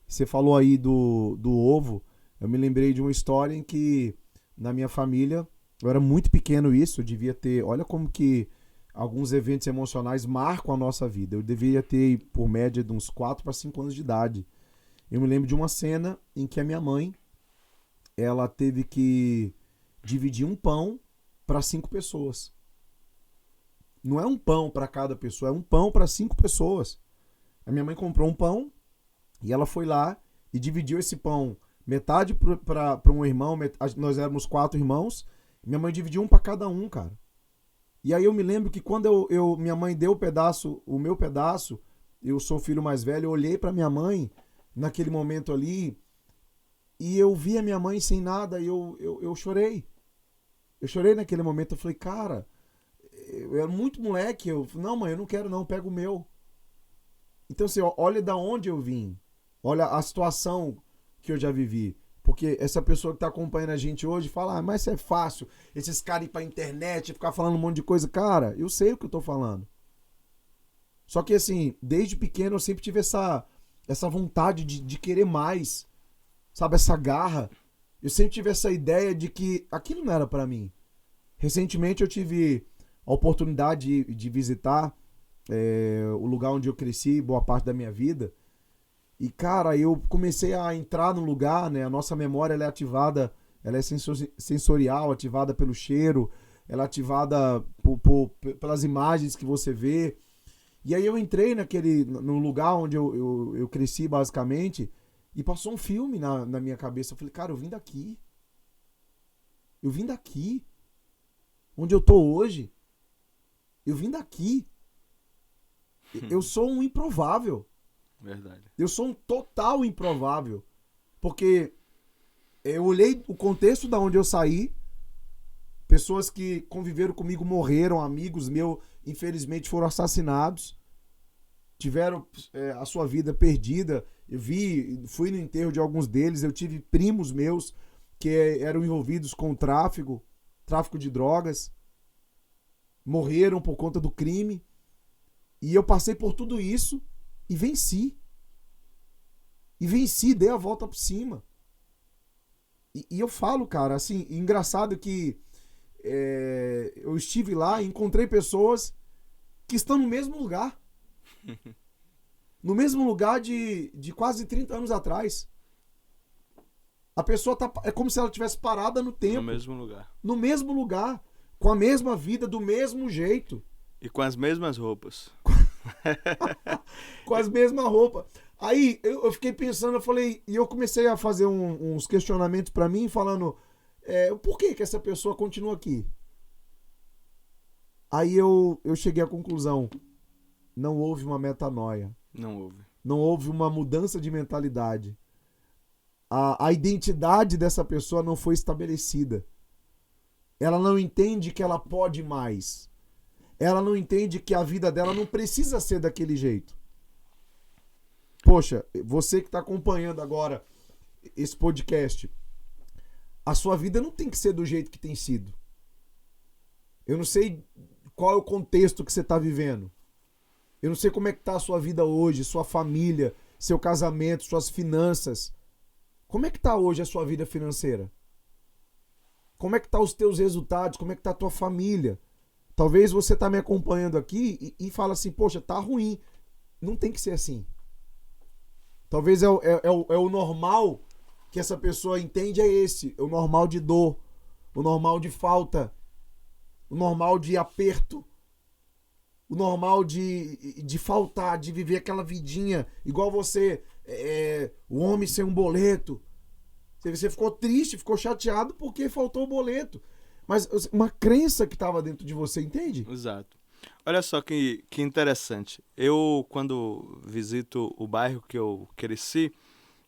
Você falou aí do ovo, eu me lembrei de uma história em que na minha família... Eu era muito pequeno isso, eu devia ter... Olha como que alguns eventos emocionais marcam a nossa vida. Eu deveria ter, por média, de uns 4 para 5 anos de idade. Eu me lembro de uma cena em que a minha mãe, ela teve que dividir um pão para 5 pessoas. Não é um pão para cada pessoa, é um pão para 5 pessoas. A minha mãe comprou um pão e ela foi lá e dividiu esse pão. Metade para um irmão, nós éramos 4 irmãos. Minha mãe dividiu um para cada um, cara. E aí eu me lembro que quando minha mãe deu o meu pedaço, eu sou o filho mais velho, eu olhei para minha mãe naquele momento ali e eu vi a minha mãe sem nada e eu chorei. Eu chorei naquele momento, eu falei, cara, eu era muito moleque, não mãe, eu não quero não, pega o meu. Então assim, olha da onde eu vim, olha a situação que eu já vivi. Porque essa pessoa que tá acompanhando a gente hoje fala, mas isso é fácil, esses caras ir pra internet, ficar falando um monte de coisa. Cara, eu sei o que eu tô falando. Só que assim, desde pequeno eu sempre tive essa vontade de querer mais, sabe, essa garra. Eu sempre tive essa ideia de que aquilo não era pra mim. Recentemente eu tive a oportunidade de visitar o lugar onde eu cresci boa parte da minha vida. E, cara, eu comecei a entrar no lugar, né? A nossa memória, ela é ativada, ela é sensorial, ativada pelo cheiro, ela é ativada pelas imagens que você vê. E aí eu entrei no lugar onde eu cresci, basicamente, e passou um filme na minha cabeça. Eu falei, cara, eu vim daqui. Eu vim daqui. Onde eu tô hoje. Eu vim daqui. Eu sou um improvável. Verdade. Eu sou um total improvável. Porque eu olhei o contexto da onde eu saí. Pessoas que conviveram comigo morreram, amigos meus, infelizmente, foram assassinados. Tiveram a sua vida perdida. Fui no enterro de alguns deles. Eu tive primos meus que eram envolvidos com tráfico de drogas. Morreram por conta do crime. E eu passei por tudo isso. E venci. Dei a volta por cima. E eu falo, cara, assim, engraçado que eu estive lá e encontrei pessoas que estão no mesmo lugar. No mesmo lugar de quase 30 anos atrás. A pessoa é como se ela estivesse parada no tempo. No mesmo lugar. No mesmo lugar. Com a mesma vida, do mesmo jeito. E com as mesmas roupas. Com as mesmas roupas. Aí eu fiquei pensando, eu falei, e eu comecei a fazer uns questionamentos pra mim, falando, por que essa pessoa continua aqui? Aí eu cheguei à conclusão, não houve uma metanoia. Não houve. Não houve uma mudança de mentalidade. a identidade dessa pessoa não foi estabelecida. Ela não entende que ela pode mais. Ela não entende que a vida dela não precisa ser daquele jeito. Poxa, você que está acompanhando agora esse podcast, a sua vida não tem que ser do jeito que tem sido. Eu não sei qual é o contexto que você está vivendo. Eu não sei como é que está a sua vida hoje, sua família, seu casamento, suas finanças. Como é que está hoje a sua vida financeira? Como é que estão os teus resultados? Como é que está a tua família? Talvez você está me acompanhando aqui e fala assim, poxa, tá ruim. Não tem que ser assim. Talvez é o normal que essa pessoa entende é esse. O normal de dor. O normal de falta. O normal de aperto. O normal de faltar, de viver aquela vidinha. Igual você, o homem sem um boleto. Você ficou triste, ficou chateado porque faltou o boleto. Mas uma crença que estava dentro de você, entende? Exato. Olha só que interessante. Eu, quando visito o bairro que eu cresci,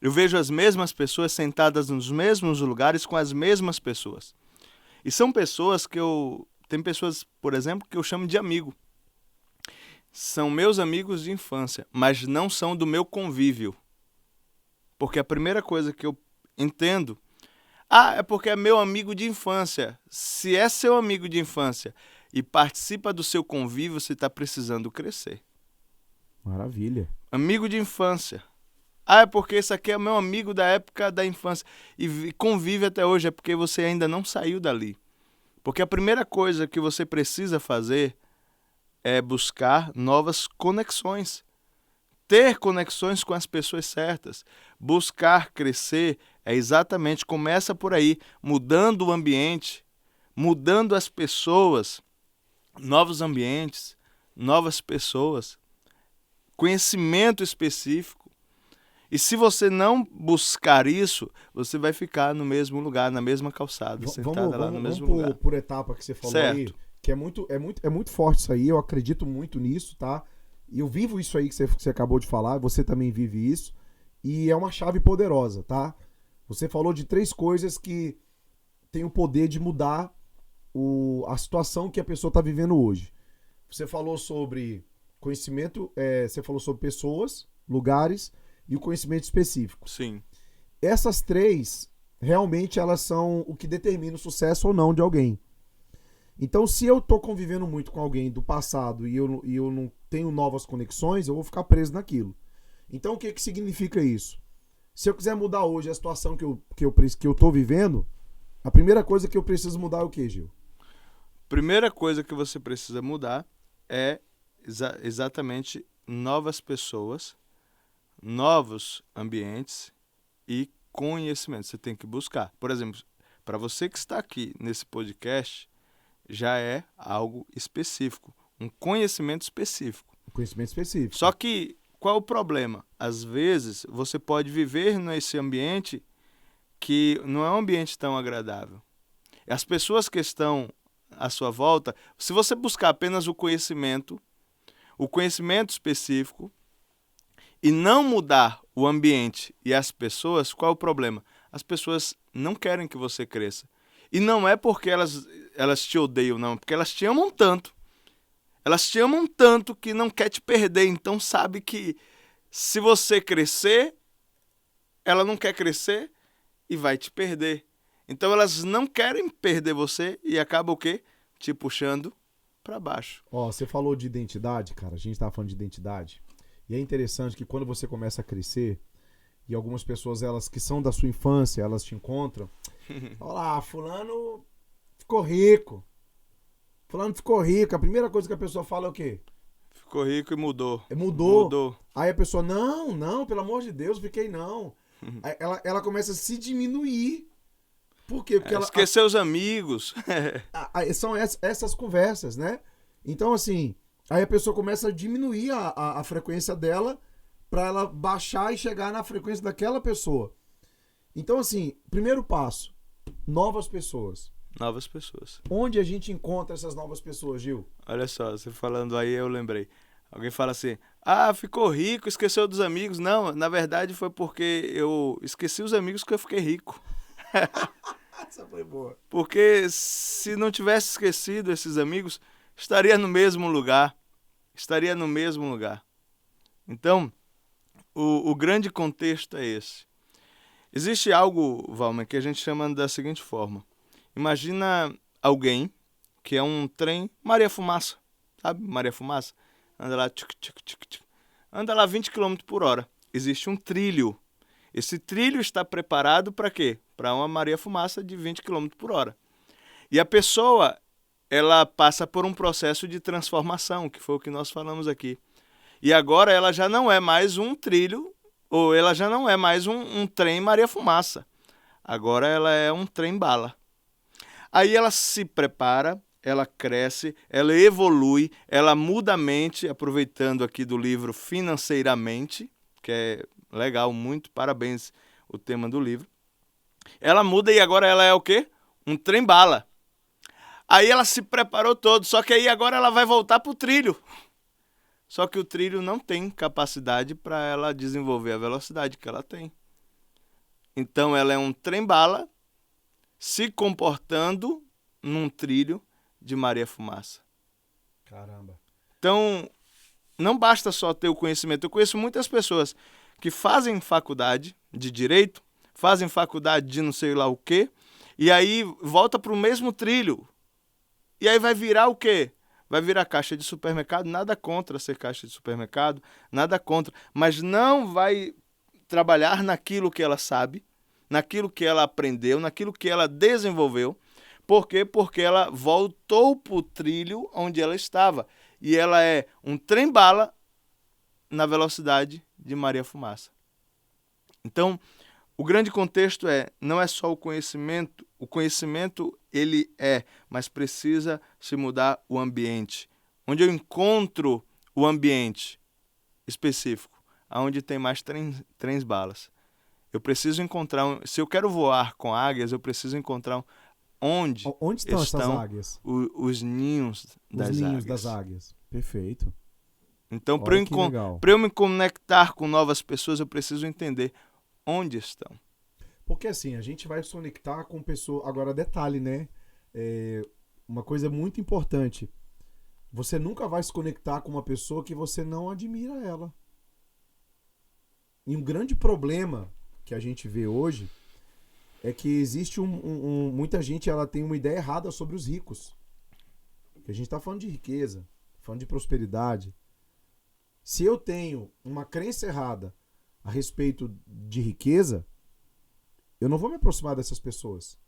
eu vejo as mesmas pessoas sentadas nos mesmos lugares com as mesmas pessoas. E são pessoas que tem pessoas, por exemplo, que eu chamo de amigo. São meus amigos de infância, mas não são do meu convívio. Porque a primeira coisa que eu entendo, é porque é meu amigo de infância. Se é seu amigo de infância e participa do seu convívio, você está precisando crescer. Maravilha. Amigo de infância. É porque esse aqui é meu amigo da época da infância e convive até hoje, é porque você ainda não saiu dali. Porque a primeira coisa que você precisa fazer é buscar novas conexões. Ter conexões com as pessoas certas. Buscar crescer exatamente, começa por aí, mudando o ambiente, mudando as pessoas, novos ambientes, novas pessoas, conhecimento específico. E se você não buscar isso, você vai ficar no mesmo lugar, na mesma calçada, sentada lá no mesmo lugar. Vamos por etapa que você falou certo. Aí, que é muito forte isso aí, eu acredito muito nisso, tá? E eu vivo isso aí que você acabou de falar, você também vive isso, e é uma chave poderosa, tá? Você falou de 3 coisas que têm o poder de mudar a situação que a pessoa está vivendo hoje. Você falou sobre conhecimento, você falou sobre pessoas, lugares e o conhecimento específico. Sim. Essas 3, realmente, elas são o que determina o sucesso ou não de alguém. Então, se eu tô convivendo muito com alguém do passado e eu não tenho novas conexões, eu vou ficar preso naquilo. Então, o que significa isso? Se eu quiser mudar hoje a situação que eu tô vivendo, a primeira coisa que eu preciso mudar é o quê, Gil? Primeira coisa que você precisa mudar é exatamente novas pessoas, novos ambientes e conhecimento. Você tem que buscar. Por exemplo, para você que está aqui nesse podcast, já é algo específico, um conhecimento específico. Conhecimento específico. Só que, qual é o problema? Às vezes, você pode viver nesse ambiente que não é um ambiente tão agradável. As pessoas que estão à sua volta, se você buscar apenas o conhecimento específico, e não mudar o ambiente e as pessoas, qual é o problema? As pessoas não querem que você cresça. E não é porque elas te odeiam, não. Porque elas te amam tanto. Elas te amam tanto que não quer te perder. Então sabe que se você crescer, ela não quer crescer e vai te perder. Então elas não querem perder você e acaba o quê? Te puxando para baixo. Você falou de identidade, cara. A gente tava falando de identidade. E é interessante que quando você começa a crescer, e algumas pessoas, elas que são da sua infância, elas te encontram. Olha lá, fulano ficou rico. Fulano ficou rico. A primeira coisa que a pessoa fala é o quê? Ficou rico e mudou. Mudou. Aí a pessoa, não, pelo amor de Deus, fiquei não. Aí ela começa a se diminuir. Por quê? Porque ela esquecer os amigos. São essas conversas, né? Então, assim, aí a pessoa começa a diminuir a frequência dela para ela baixar e chegar na frequência daquela pessoa. Então, assim, primeiro passo, novas pessoas. Novas pessoas. Onde a gente encontra essas novas pessoas, Gil? Olha só, você falando aí, eu lembrei. Alguém fala assim, ficou rico, esqueceu dos amigos. Não, na verdade foi porque eu esqueci os amigos que eu fiquei rico. Essa foi boa. Porque se não tivesse esquecido esses amigos, estaria no mesmo lugar. Estaria no mesmo lugar. Então, o grande contexto é esse. Existe algo, Valmer, que a gente chama da seguinte forma. Imagina alguém que é um trem Maria Fumaça, sabe? Maria Fumaça. Anda lá, tchuc, tchuc, tchuc, tchuc. Anda lá 20 km por hora. Existe um trilho. Esse trilho está preparado para quê? Para uma Maria Fumaça de 20 km por hora. E a pessoa, ela passa por um processo de transformação, que foi o que nós falamos aqui. E agora ela já não é mais um trilho, ou ela já não é mais um trem Maria Fumaça. Agora ela é um trem bala. Aí ela se prepara, ela cresce, ela evolui, ela muda a mente, aproveitando aqui do livro Financeiramente, que é legal, muito, parabéns o tema do livro. Ela muda e agora ela é o quê? Um trem bala. Aí ela se preparou todo, só que aí agora ela vai voltar para o trilho. Só que o trilho não tem capacidade para ela desenvolver a velocidade que ela tem. Então ela é um trem bala se comportando num trilho de Maria Fumaça. Caramba. Então, não basta só ter o conhecimento. Eu conheço muitas pessoas que fazem faculdade de direito, fazem faculdade de não sei lá o quê, e aí volta para o mesmo trilho. E aí vai virar o quê? Vai virar caixa de supermercado, nada contra ser caixa de supermercado, nada contra, mas não vai trabalhar naquilo que ela sabe, naquilo que ela aprendeu, naquilo que ela desenvolveu. Por quê? Porque ela voltou para o trilho onde ela estava. E ela é um trem-bala na velocidade de Maria Fumaça. Então, o grande contexto não é só o conhecimento ele mas precisa se mudar o ambiente. Onde eu encontro o ambiente específico, onde tem mais trens-balas. Eu preciso encontrar, se eu quero voar com águias, eu preciso encontrar onde estão essas águias? Os ninhos das águias. Os ninhos das águias. Perfeito. Então, para eu me conectar com novas pessoas, eu preciso entender onde estão. Porque assim, a gente vai se conectar com pessoas... Agora, detalhe, né? Uma coisa muito importante. Você nunca vai se conectar com uma pessoa que você não admira ela. E um grande problema que a gente vê hoje é que existe muita gente, ela tem uma ideia errada sobre os ricos. Que a gente está falando de riqueza, falando de prosperidade. Se eu tenho uma crença errada a respeito de riqueza, eu não vou me aproximar dessas pessoas.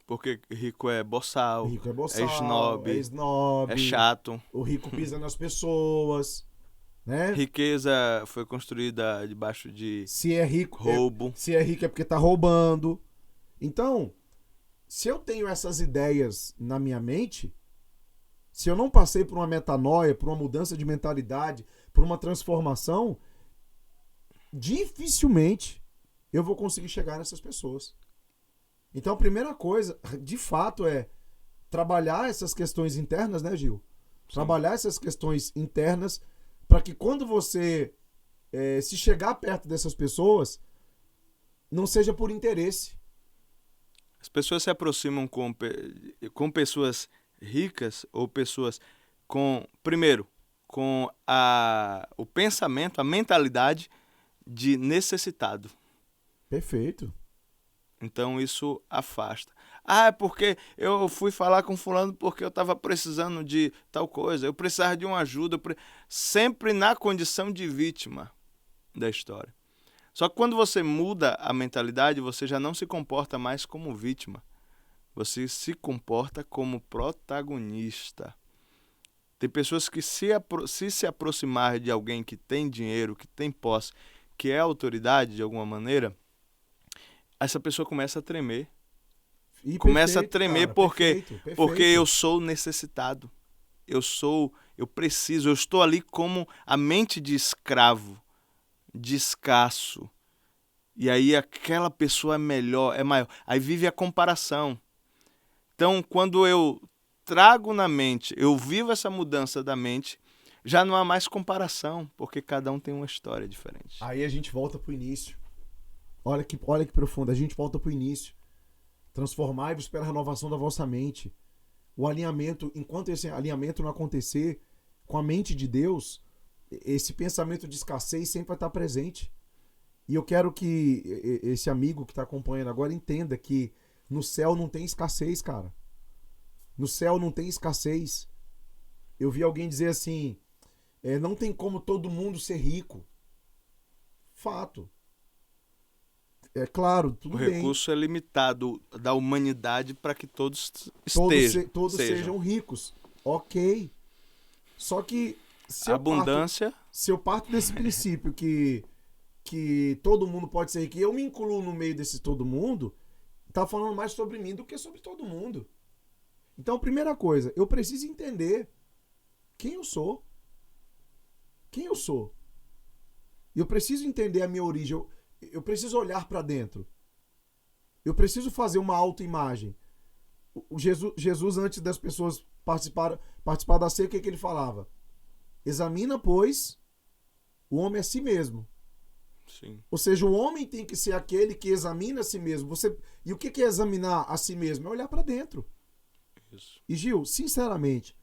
Porque rico é boçal, Rico é boçal, é snob, é chato. O rico pisa nas pessoas, né? Riqueza foi construída debaixo de roubo. Se é rico é porque tá roubando. Então, se eu tenho essas ideias na minha mente, se eu não passei por uma metanoia, por uma mudança de mentalidade, por uma transformação, dificilmente eu vou conseguir chegar nessas pessoas. Então a primeira coisa, de fato, é trabalhar essas questões internas, né, Gil? Sim. Trabalhar essas questões internas para que quando você se chegar perto dessas pessoas, não seja por interesse. As pessoas se aproximam com pessoas ricas ou pessoas primeiro, com o pensamento, a mentalidade de necessitado. Perfeito. Então isso afasta. É porque eu fui falar com fulano porque eu estava precisando de tal coisa, eu precisava de uma ajuda, sempre na condição de vítima da história. Só que quando você muda a mentalidade, você já não se comporta mais como vítima. Você se comporta como protagonista. Tem pessoas que se aproximar de alguém que tem dinheiro, que tem posse, que é autoridade de alguma maneira, essa pessoa começa a tremer. Começa a tremer, cara, porque eu sou necessitado. Eu preciso, eu estou ali como a mente de escravo, de escasso. E aí aquela pessoa é melhor, é maior. Aí vive a comparação. Então, quando eu trago na mente, eu vivo essa mudança da mente, já não há mais comparação, porque cada um tem uma história diferente. Aí a gente volta pro início. Olha que profundo, a gente volta pro início. Transformai-vos pela renovação da vossa mente. O alinhamento, enquanto esse alinhamento não acontecer com a mente de Deus, esse pensamento de escassez sempre vai estar presente. E eu quero que esse amigo que está acompanhando agora entenda que no céu não tem escassez, cara. No céu não tem escassez. Eu vi alguém dizer assim, não tem como todo mundo ser rico. Fato. É claro, tudo bem. O recurso é limitado da humanidade para que todos sejam ricos. Ok. Só que se eu parto desse princípio que todo mundo pode ser rico e eu me incluo no meio desse todo mundo, tá falando mais sobre mim do que sobre todo mundo. Então, primeira coisa, eu preciso entender quem eu sou. Quem eu sou. Eu preciso entender a minha origem. Eu preciso olhar para dentro. Eu preciso fazer uma autoimagem. O Jesus, antes das pessoas participar da ceia, o que ele falava? Examina, pois, o homem a si mesmo. Sim. Ou seja, o homem tem que ser aquele que examina a si mesmo. E o que é examinar a si mesmo? É olhar para dentro. Isso. E Gil, sinceramente,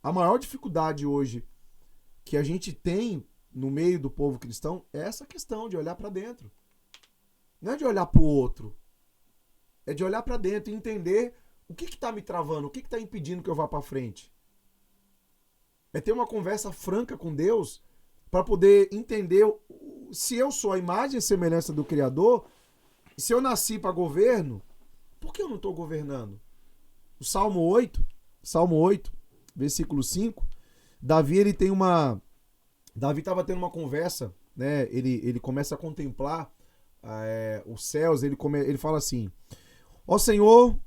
a maior dificuldade hoje que a gente tem no meio do povo cristão é essa questão de olhar para dentro. Não é de olhar para o outro. É de olhar para dentro e entender o que está me travando, o que está impedindo que eu vá para frente. É ter uma conversa franca com Deus para poder entender se eu sou a imagem e semelhança do Criador, se eu nasci para governo, por que eu não estou governando? O Salmo 8, versículo 5, Davi estava tendo uma conversa, né? Ele começa a contemplar os céus, ele fala assim: ó Senhor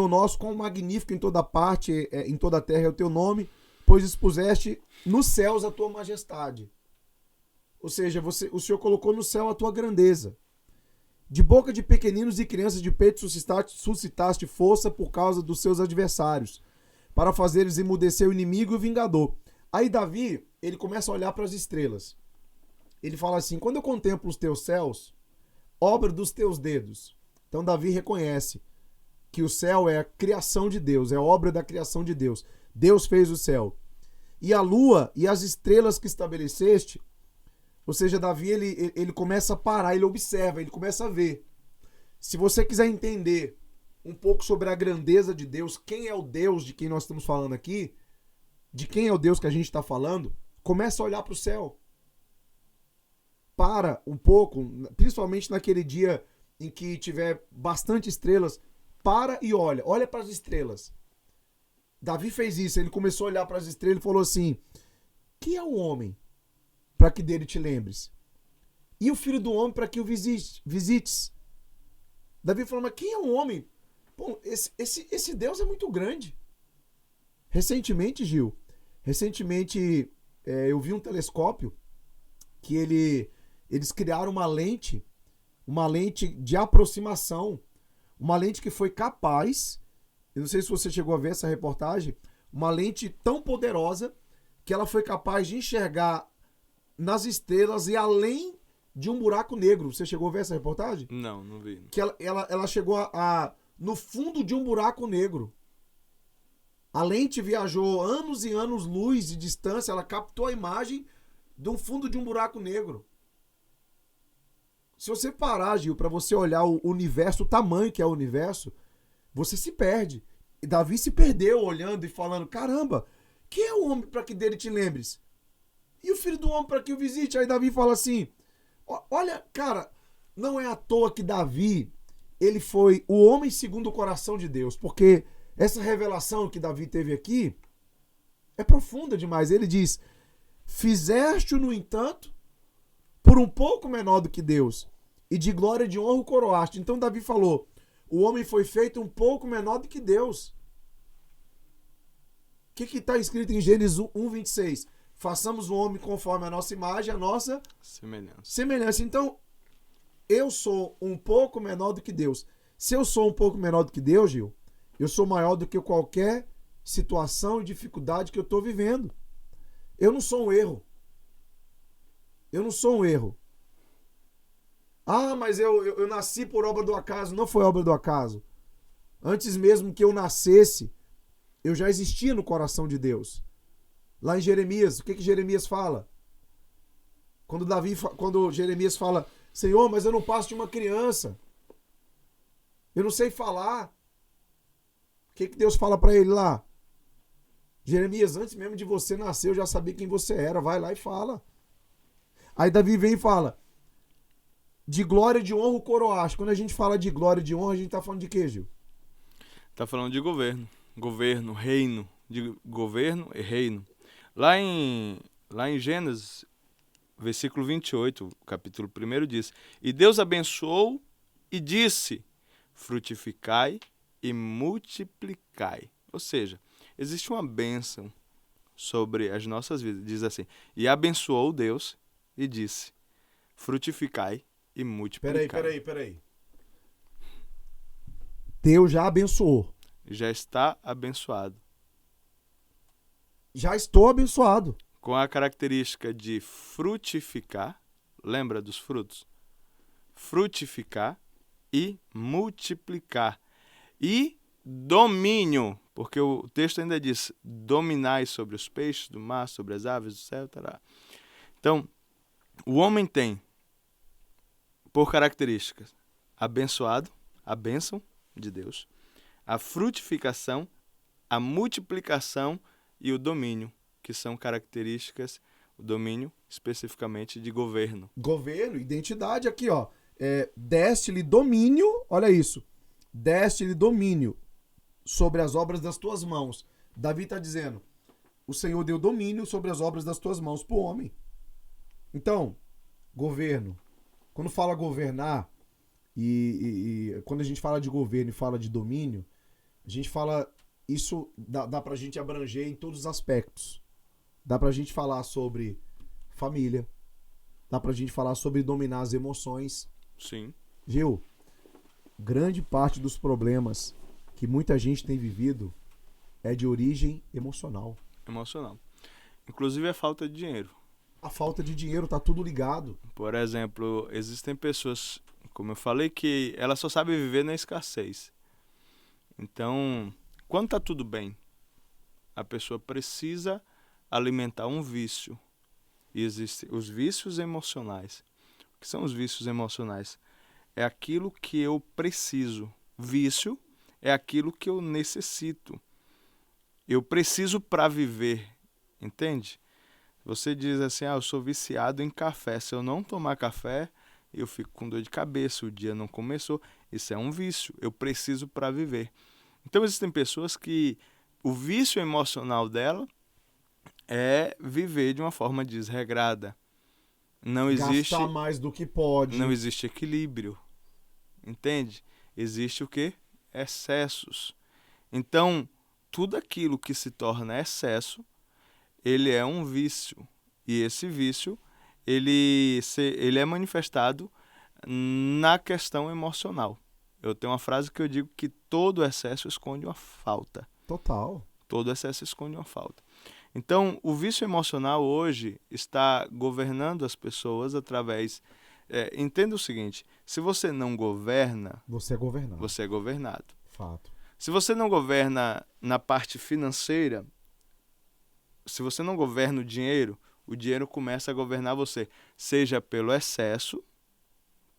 nosso, quão magnífico em toda parte, em toda a terra é o teu nome, pois expuseste nos céus a tua majestade. Ou seja, o Senhor colocou no céu a tua grandeza. De boca de pequeninos e crianças de peito suscitaste força por causa dos seus adversários, para fazeres emudecer o inimigo e o vingador. Aí Davi, ele começa a olhar para as estrelas. Ele fala assim: quando eu contemplo os teus céus, obra dos teus dedos. Então Davi reconhece que o céu é a criação de Deus, é a obra da criação de Deus. Deus fez o céu. E a lua e as estrelas que estabeleceste, ou seja, Davi ele começa a parar, ele observa, ele começa a ver. Se você quiser entender um pouco sobre a grandeza de Deus, quem é o Deus de quem nós estamos falando aqui, de quem é o Deus que a gente está falando, começa a olhar para o céu. Para um pouco, principalmente naquele dia em que tiver bastante estrelas, para e olha para as estrelas. Davi fez isso, ele começou a olhar para as estrelas e falou assim: quem é o homem para que dele te lembres? E o filho do homem para que o visites? Davi falou: mas quem é o homem? Bom, esse Deus é muito grande. Recentemente, Gil, eu vi um telescópio que eles criaram uma lente de aproximação, uma lente que foi capaz, eu não sei se você chegou a ver essa reportagem, uma lente tão poderosa que ela foi capaz de enxergar nas estrelas e além de um buraco negro. Você chegou a ver essa reportagem? Não vi. Que ela chegou no fundo de um buraco negro. A lente viajou anos e anos luz de distância, ela captou a imagem do fundo de um buraco negro. Se você parar, Gil, para você olhar o universo, o tamanho que é o universo, você se perde. E Davi se perdeu olhando e falando: caramba, quem é o homem para que dele te lembres? E o filho do homem para que o visite? Aí Davi fala assim: olha, cara, não é à toa que Davi, ele foi o homem segundo o coração de Deus, porque essa revelação que Davi teve aqui é profunda demais. Ele diz: fizeste-o, no entanto, por um pouco menor do que Deus, e de glória e de honra o coroaste. Então Davi falou: o homem foi feito um pouco menor do que Deus. O que está escrito em Gênesis 1:26? Façamos o homem conforme a nossa imagem, a nossa semelhança. Então, eu sou um pouco menor do que Deus. Se eu sou um pouco menor do que Deus, Gil, eu sou maior do que qualquer situação e dificuldade que eu estou vivendo. Eu não sou um erro. Eu não sou um erro. Ah, mas eu nasci por obra do acaso. Não foi obra do acaso. Antes mesmo que eu nascesse, eu já existia no coração de Deus. Lá em Jeremias, o que Jeremias fala? Quando Jeremias fala, Senhor, mas eu não passo de uma criança. Eu não sei falar. O que Deus fala para ele lá? Jeremias, antes mesmo de você nascer, eu já sabia quem você era. Vai lá e fala. Aí Davi vem e fala, de glória e de honra o coroaste. Quando a gente fala de glória e de honra, a gente tá falando de quê, Gil? Tá falando de governo. Governo, reino. De governo e reino. Lá em Gênesis, versículo 28, capítulo 1, diz, e Deus abençoou e disse, frutificai e multiplicai. Ou seja, existe uma bênção sobre as nossas vidas. Diz assim, e abençoou Deus e disse, frutificai e multiplicai. Peraí. Deus já abençoou. Já está abençoado. Já estou abençoado. Com a característica de frutificar, lembra dos frutos? Frutificar e multiplicar. E domínio, porque o texto ainda diz, dominai sobre os peixes do mar, sobre as aves do céu, tará. Então, o homem tem, por características, abençoado, a bênção de Deus, a frutificação, a multiplicação e o domínio, que são características, o domínio especificamente de governo. Governo, identidade aqui, ó. Deste-lhe domínio, olha isso, deste-lhe domínio sobre as obras das tuas mãos. Davi está dizendo, o Senhor deu domínio sobre as obras das tuas mãos para o homem. Então, governo, quando fala governar, e quando a gente fala de governo e fala de domínio, a gente fala, isso dá pra gente abranger em todos os aspectos. Dá pra gente falar sobre família, dá pra gente falar sobre dominar as emoções. Sim. Gil, grande parte dos problemas que muita gente tem vivido é de origem emocional. Emocional. Inclusive a falta de dinheiro. A falta de dinheiro, tá tudo ligado. Por exemplo, existem pessoas, como eu falei, que elas só sabem viver na escassez. Então, quando tá tudo bem, a pessoa precisa alimentar um vício. E existem os vícios emocionais. O que são os vícios emocionais? É aquilo que eu preciso. Vício é aquilo que eu necessito. Eu preciso para viver, entende? Você diz assim, eu sou viciado em café. Se eu não tomar café, eu fico com dor de cabeça, o dia não começou. Isso é um vício, eu preciso para viver. Então existem pessoas que o vício emocional dela é viver de uma forma desregrada. Não existe... Gastar mais do que pode. Não existe equilíbrio, entende? Existe o quê? Excessos. Então, tudo aquilo que se torna excesso, ele é um vício. E esse vício, ele é manifestado na questão emocional. Eu tenho uma frase que eu digo que todo excesso esconde uma falta. Total. Todo excesso esconde uma falta. Então, o vício emocional hoje está governando as pessoas através... entenda o seguinte, se você não governa... Você é governado. Você é governado. Fato. Se você não governa na parte financeira, se você não governa o dinheiro começa a governar você, seja pelo excesso,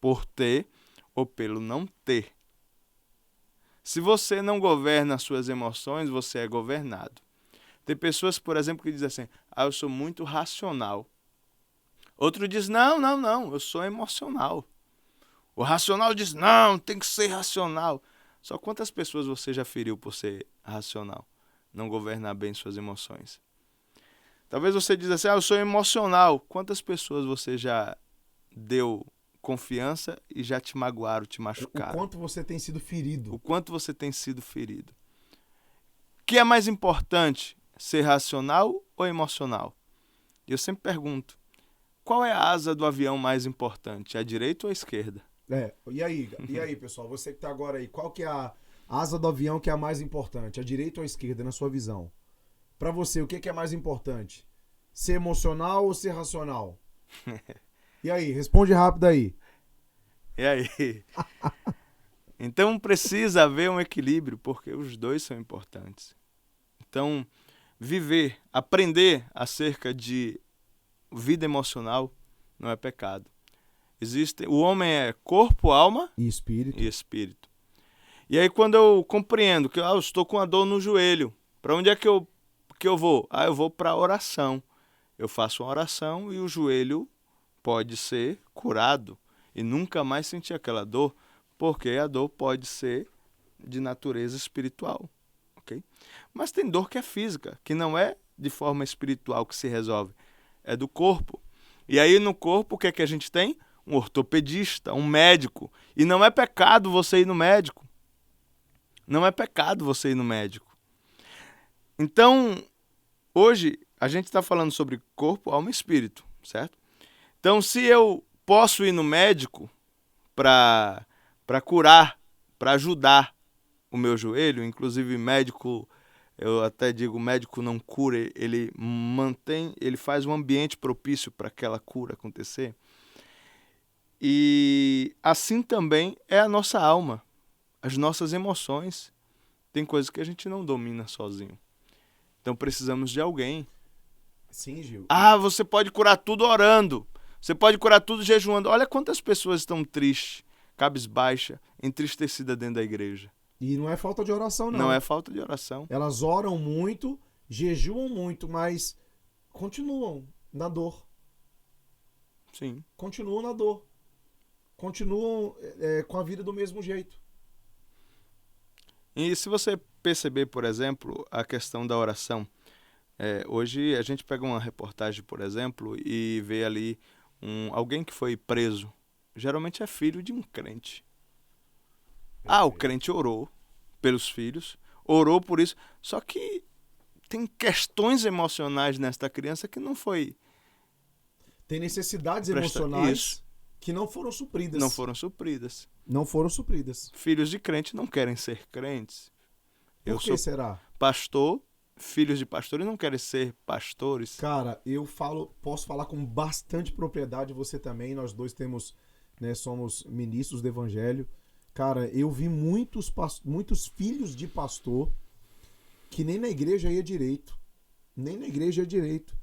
por ter, ou pelo não ter. Se você não governa as suas emoções, você é governado. Tem pessoas, por exemplo, que dizem assim, eu sou muito racional. Outro diz, não, eu sou emocional. O racional diz, não, tem que ser racional. Só quantas pessoas você já feriu por ser racional? Não governar bem suas emoções. Talvez você diz assim, eu sou emocional. Quantas pessoas você já deu confiança e já te magoaram, te machucaram? O quanto você tem sido ferido. O quanto você tem sido ferido. O que é mais importante, ser racional ou emocional? Eu sempre pergunto, qual é a asa do avião mais importante, a direita ou a esquerda? E aí, pessoal, você que tá agora aí, qual que é a asa do avião que é a mais importante, a direita ou a esquerda, na sua visão? Pra você, o que é mais importante? Ser emocional ou ser racional? E aí, responde rápido aí. E aí? Então precisa haver um equilíbrio, porque os dois são importantes. Então, aprender acerca de vida emocional não é pecado. O homem é corpo, alma E espírito? e espírito. E aí quando eu compreendo que eu estou com a dor no joelho, para onde é que eu vou? Eu vou para a oração. Eu faço uma oração e o joelho pode ser curado e nunca mais sentir aquela dor, porque a dor pode ser de natureza espiritual, ok? Mas tem dor que é física, que não é de forma espiritual que se resolve, é do corpo. E aí no corpo o que é que a gente tem? Um ortopedista, um médico. E não é pecado você ir no médico. Não é pecado você ir no médico. Então, hoje a gente está falando sobre corpo, alma e espírito, certo? Então, se eu posso ir no médico para curar, para ajudar o meu joelho, inclusive médico, eu até digo, médico não cura, ele faz um ambiente propício para aquela cura acontecer. E assim também é a nossa alma, as nossas emoções. Tem coisas que a gente não domina sozinho. Então precisamos de alguém. Sim, Gil. Você pode curar tudo orando. Você pode curar tudo jejuando. Olha quantas pessoas estão tristes, cabisbaixa, entristecidas dentro da igreja. E não é falta de oração, não. Não é falta de oração. Elas oram muito, jejuam muito, mas continuam na dor. Sim. Continuam na dor. Continuam com a vida do mesmo jeito. E se você perceber, por exemplo, a questão da oração, hoje a gente pega uma reportagem, por exemplo, e vê ali alguém que foi preso. Geralmente é filho de um crente. O crente orou pelos filhos, orou por isso, só que tem questões emocionais nesta criança que não foi... Tem necessidades emocionais que não foram supridas. Não foram supridas. Não foram supridas. Filhos de crente não querem ser crentes. Por que será? Pastor, filhos de pastores não querem ser pastores. Cara, posso falar com bastante propriedade, você também, nós dois temos, né, somos ministros do evangelho. Cara, eu vi muitos filhos de pastor que nem na igreja ia direito. Nem na igreja ia direito.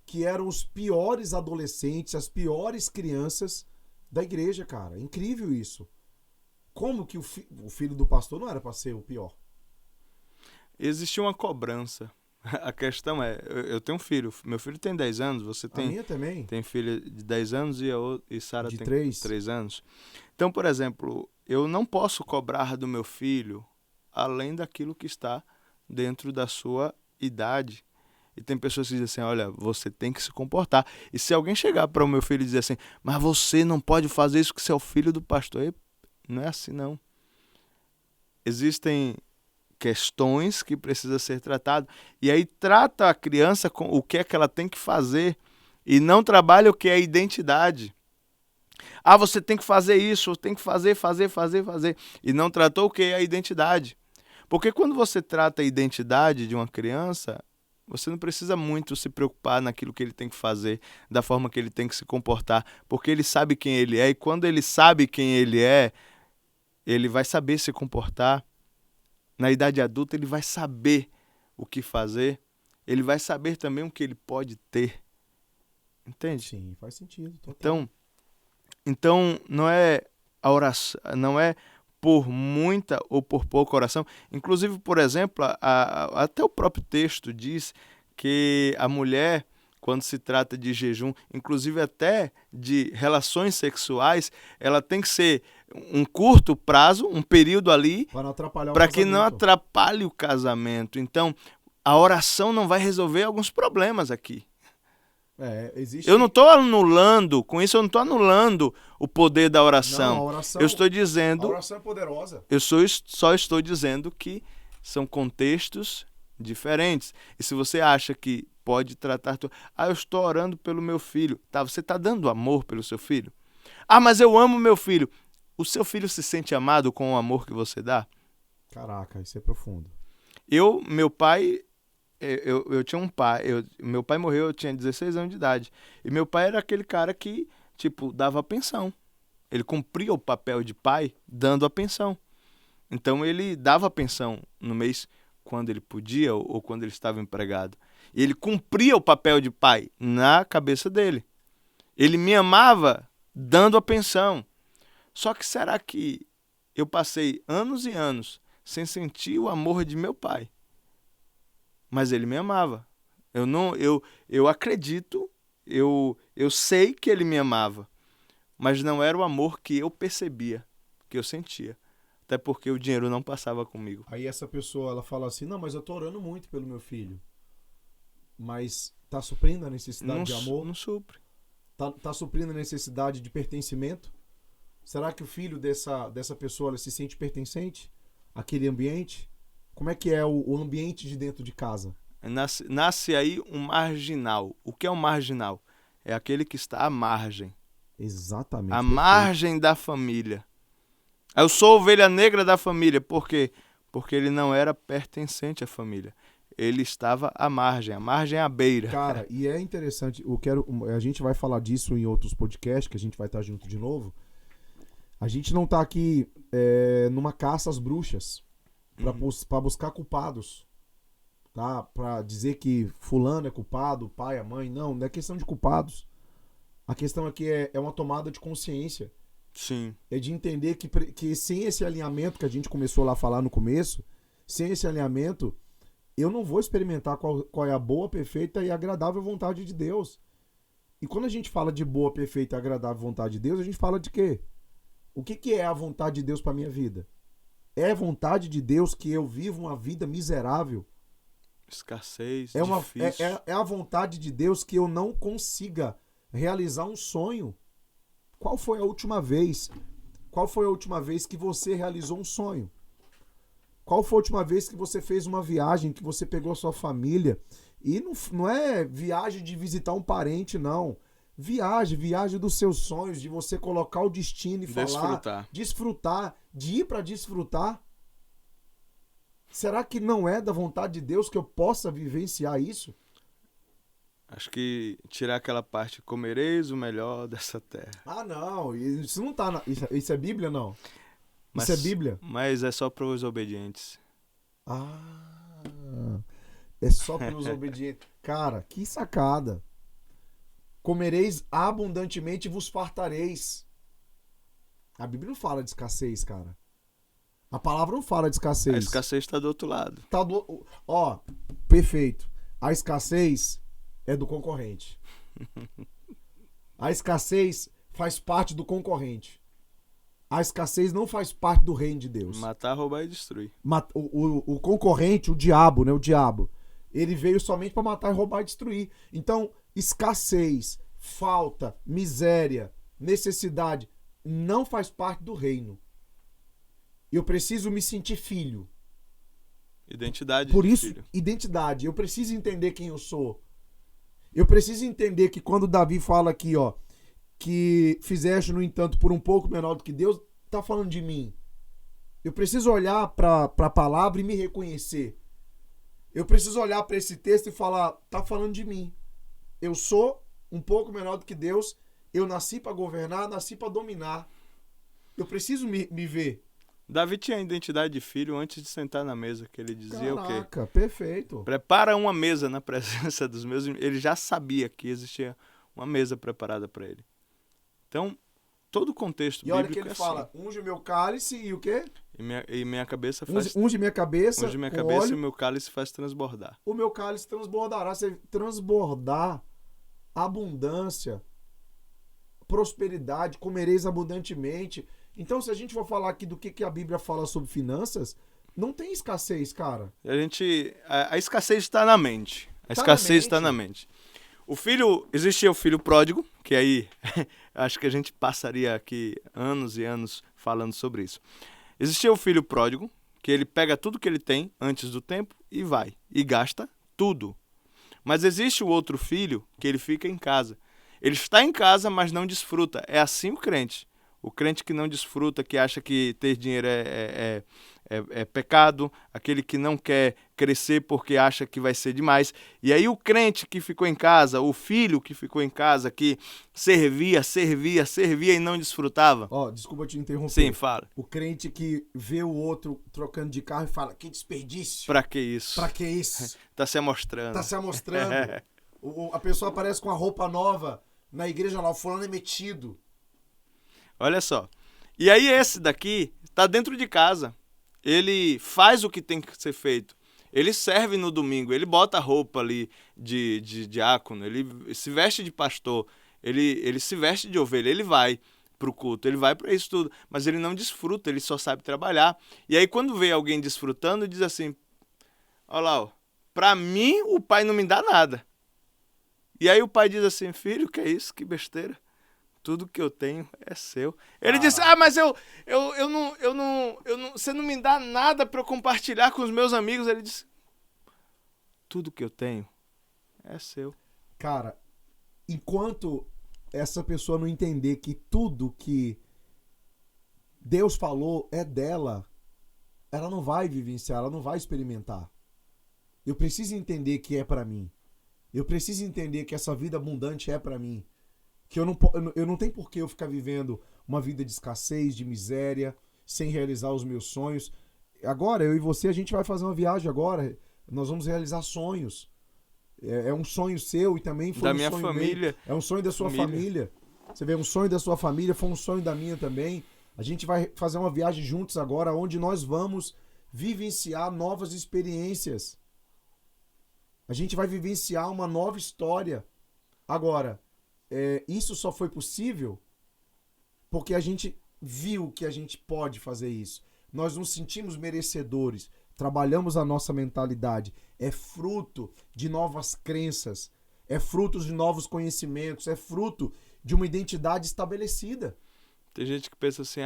Que eram os piores adolescentes, as piores crianças da igreja, cara. Incrível isso. Como que o filho do pastor não era para ser o pior? Existe uma cobrança. A questão é, eu tenho um filho, meu filho tem 10 anos, você tem... A minha também. Tem filha de 10 anos e Sara tem 3 anos. Então, por exemplo, eu não posso cobrar do meu filho além daquilo que está dentro da sua idade. E tem pessoas que dizem assim, olha, você tem que se comportar. E se alguém chegar para o meu filho e dizer assim, mas você não pode fazer isso que você é o filho do pastor. Não é assim, não. Existem questões que precisam ser tratadas. E aí trata a criança com o que é que ela tem que fazer. E não trabalha o que é a identidade. Você tem que fazer isso, tem que fazer. E não tratou o que é a identidade. Porque quando você trata a identidade de uma criança... Você não precisa muito se preocupar naquilo que ele tem que fazer, da forma que ele tem que se comportar, porque ele sabe quem ele é, e quando ele sabe quem ele é, ele vai saber se comportar. Na idade adulta, ele vai saber o que fazer, ele vai saber também o que ele pode ter. Entende? Sim, faz sentido. Total. Então não é a oração, não é por muita ou por pouca oração. Inclusive, por exemplo, até o próprio texto diz que a mulher, quando se trata de jejum, inclusive até de relações sexuais, ela tem que ser um curto prazo, um período ali, para que não atrapalhe o casamento. Então, a oração não vai resolver alguns problemas aqui. Eu não estou anulando, com isso eu não estou anulando o poder da oração. Não, a oração. Eu estou dizendo... A oração é poderosa. Eu só estou dizendo que são contextos diferentes. E se você acha que pode tratar... eu estou orando pelo meu filho. Você está dando amor pelo seu filho? Mas eu amo meu filho. O seu filho se sente amado com o amor que você dá? Caraca, isso é profundo. Meu pai... eu tinha um pai, meu pai morreu, eu tinha 16 anos de idade. E meu pai era aquele cara que, tipo, dava a pensão. Ele cumpria o papel de pai dando a pensão. Então ele dava a pensão no mês quando ele podia ou quando ele estava empregado. E ele cumpria o papel de pai na cabeça dele. Ele me amava dando a pensão. Só que será que eu passei anos e anos sem sentir o amor de meu pai? Mas ele me amava. Eu acredito, eu sei que ele me amava. Mas não era o amor que eu percebia, que eu sentia. Até porque o dinheiro não passava comigo. Aí essa pessoa, ela fala assim, não, mas eu tô orando muito pelo meu filho. Mas tá suprindo a necessidade de amor? Não supre. Tá suprindo a necessidade de pertencimento? Será que o filho dessa pessoa ela se sente pertencente àquele ambiente? Como é que é o ambiente de dentro de casa? Nasce aí um marginal. O que é um marginal? É aquele que está à margem. Exatamente. À margem da família. Eu sou ovelha negra da família. Por quê? Porque ele não era pertencente à família. Ele estava à margem à beira. Cara, e é interessante, a gente vai falar disso em outros podcasts, que a gente vai estar junto de novo. A gente não tá aqui numa caça às bruxas para buscar culpados, tá? Para dizer que fulano é culpado, o pai, a mãe, não é questão de culpados. A questão aqui é uma tomada de consciência. Sim. É de entender que sem esse alinhamento que a gente começou lá a falar no começo, sem esse alinhamento, eu não vou experimentar qual é a boa, perfeita e agradável vontade de Deus. E quando a gente fala de boa, perfeita e agradável vontade de Deus, a gente fala de quê? O que é a vontade de Deus para minha vida? É a vontade de Deus que eu viva uma vida miserável? Escassez, difícil. É a vontade de Deus que eu não consiga realizar um sonho? Qual foi a última vez? Qual foi a última vez que você realizou um sonho? Qual foi a última vez que você fez uma viagem, que você pegou a sua família? E não é viagem de visitar um parente, não. Viagem dos seus sonhos, de você colocar o destino e desfrutar, de ir para desfrutar. Será que não é da vontade de Deus que eu possa vivenciar isso? Acho que tirar aquela parte, comereis o melhor dessa terra. Ah, não, isso não tá isso é Bíblia, não? Isso é Bíblia? Mas é só para os obedientes. Ah, é só para os obedientes. Cara, que sacada. Comereis abundantemente e vos fartareis. A Bíblia não fala de escassez, cara. A palavra não fala de escassez. A escassez está do outro lado. Ó, perfeito. A escassez é do concorrente. A escassez faz parte do concorrente. A escassez não faz parte do reino de Deus. Matar, roubar e destruir. O concorrente, o diabo, né? O diabo. Ele veio somente para matar, roubar e destruir. Então, escassez, falta, miséria, necessidade não faz parte do reino. Eu preciso me sentir filho. Identidade. Por isso, filho. Identidade. Eu preciso entender quem eu sou. Eu preciso entender que quando Davi fala aqui, ó, que fizeste, no entanto, por um pouco menor do que Deus, tá falando de mim. Eu preciso olhar para a palavra e me reconhecer. Eu preciso olhar para esse texto e falar, tá falando de mim. Eu sou um pouco menor do que Deus. Eu nasci para governar, nasci para dominar. Eu preciso me ver. Davi tinha a identidade de filho antes de sentar na mesa, que ele dizia o quê? Caraca, perfeito. Prepara uma mesa na presença dos meus... Ele já sabia que existia uma mesa preparada para ele. Então, todo o contexto bíblico e olha que ele fala, unge o meu cálice e o quê? E minha cabeça faz... Unge minha cabeça óleo, e o meu cálice faz transbordar. O meu cálice transbordará. Você transbordar, abundância, prosperidade, comereis abundantemente. Então, se a gente for falar aqui do que a Bíblia fala sobre finanças, não tem escassez, cara. A escassez está na mente. A escassez está na mente. Existia o filho pródigo, que aí acho que a gente passaria aqui anos e anos falando sobre isso. Existia o filho pródigo, que ele pega tudo que ele tem antes do tempo e vai, e gasta tudo. Mas existe o outro filho, que ele fica em casa. Ele está em casa, mas não desfruta. É assim o crente. o crente que não desfruta, que acha que ter dinheiro é pecado, aquele que não quer crescer porque acha que vai ser demais. E aí o crente que ficou em casa, o filho que ficou em casa, que servia e não desfrutava. Ó, desculpa te interromper. Sim, fala. O crente que vê o outro trocando de carro e fala, que desperdício. Pra que isso? Pra que isso? Tá se amostrando. Tá se amostrando. A pessoa aparece com a roupa nova na igreja lá, o fulano é metido. Olha só. E aí esse daqui tá dentro de casa. Ele faz o que tem que ser feito. Ele serve no domingo, ele bota a roupa ali de diácono, ele se veste de pastor, ele se veste de ovelha, ele vai pro culto, ele vai para isso tudo, mas ele não desfruta, ele só sabe trabalhar. E aí quando vê alguém desfrutando, diz assim, olha lá, ó, pra mim o pai não me dá nada. E aí o pai diz assim, filho, que é isso, que besteira. Tudo que eu tenho é seu. Ele disse, mas eu não, você não me dá nada para eu compartilhar com os meus amigos. Ele disse, tudo que eu tenho é seu. Cara, enquanto essa pessoa não entender que tudo que Deus falou é dela, ela não vai vivenciar, ela não vai experimentar. Eu preciso entender que é para mim. Eu preciso entender que essa vida abundante é para mim. Que eu não tenho por que eu ficar vivendo uma vida de escassez, de miséria, sem realizar os meus sonhos. Agora, eu e você, a gente vai fazer uma viagem agora. Nós vamos realizar sonhos. É um sonho seu e também foi da um minha sonho família. meu. É um sonho da sua família. Você vê, um sonho da sua família, foi um sonho da minha também. A gente vai fazer uma viagem juntos agora, onde nós vamos vivenciar novas experiências. A gente vai vivenciar uma nova história. Agora, isso só foi possível porque a gente viu que a gente pode fazer isso. Nós nos sentimos merecedores, trabalhamos a nossa mentalidade. É fruto de novas crenças, é fruto de novos conhecimentos, é fruto de uma identidade estabelecida. Tem gente que pensa assim,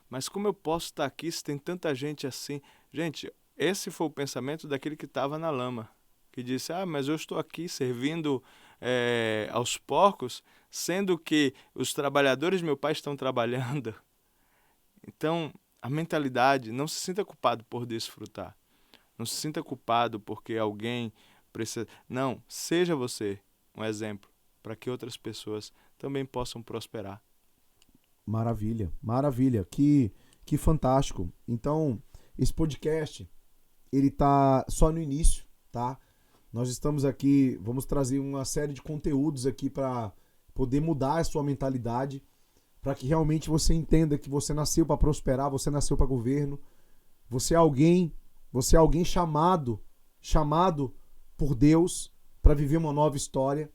mas como eu posso estar aqui se tem tanta gente assim? Gente, esse foi o pensamento daquele que estava na lama, que disse, mas eu estou aqui servindo aos porcos, sendo que os trabalhadores de meu pai estão trabalhando. Então, a mentalidade, não se sinta culpado por desfrutar. Não se sinta culpado porque alguém precisa... Não, seja você um exemplo para que outras pessoas também possam prosperar. Maravilha, maravilha. Que fantástico. Então, esse podcast, ele tá só no início, tá? Nós estamos aqui, vamos trazer uma série de conteúdos aqui para poder mudar a sua mentalidade, para que realmente você entenda que você nasceu para prosperar, você nasceu para governo, você é alguém chamado por Deus para viver uma nova história.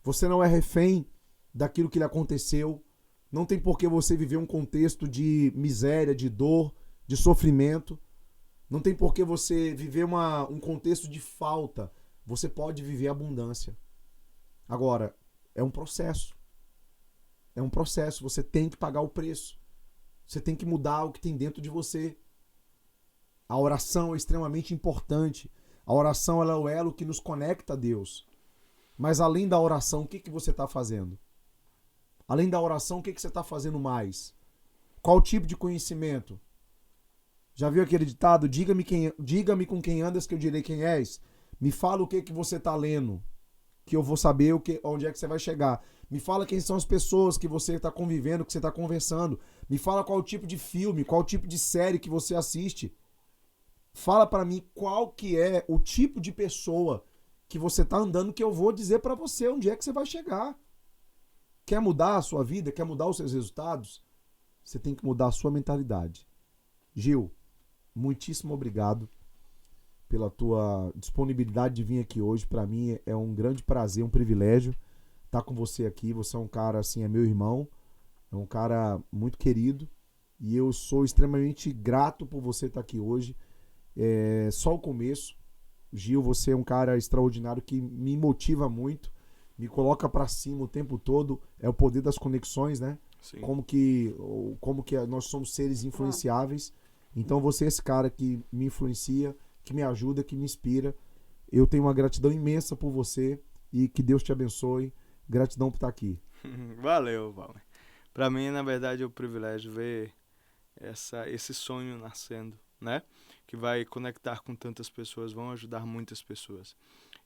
Você não é refém daquilo que lhe aconteceu. Não tem por que você viver um contexto de miséria, de dor, de sofrimento. Não tem por que você viver um contexto de falta. Você pode viver abundância. Agora, é um processo. É um processo. Você tem que pagar o preço. Você tem que mudar o que tem dentro de você. A oração é extremamente importante. A oração ela é o elo que nos conecta a Deus. Mas além da oração, o que você está fazendo? Além da oração, o que você está fazendo mais? Qual tipo de conhecimento? Já viu aquele ditado? Diga-me com quem andas que eu direi quem és. Me fala o que você está lendo, que eu vou saber onde é que você vai chegar. Me fala quem são as pessoas que você está convivendo, que você está conversando. Me fala qual tipo de filme, qual tipo de série que você assiste. Fala para mim qual que é o tipo de pessoa que você está andando, que eu vou dizer para você onde é que você vai chegar. Quer mudar a sua vida? Quer mudar os seus resultados? Você tem que mudar a sua mentalidade. Gil, muitíssimo obrigado pela tua disponibilidade de vir aqui hoje. Para mim é um grande prazer, um privilégio estar com você aqui. Você é um cara, assim, é meu irmão, é um cara muito querido e eu sou extremamente grato por você estar aqui hoje. É só o começo. Gil, você é um cara extraordinário que me motiva muito, me coloca pra cima o tempo todo. É o poder das conexões, né? Sim. Como que nós somos seres influenciáveis. Então você é esse cara que me influencia, que me ajuda, que me inspira. Eu tenho uma gratidão imensa por você e que Deus te abençoe. Gratidão por estar aqui. Valeu, Valmer. Para mim, na verdade, é um privilégio ver esse sonho nascendo, né? Que vai conectar com tantas pessoas, vão ajudar muitas pessoas.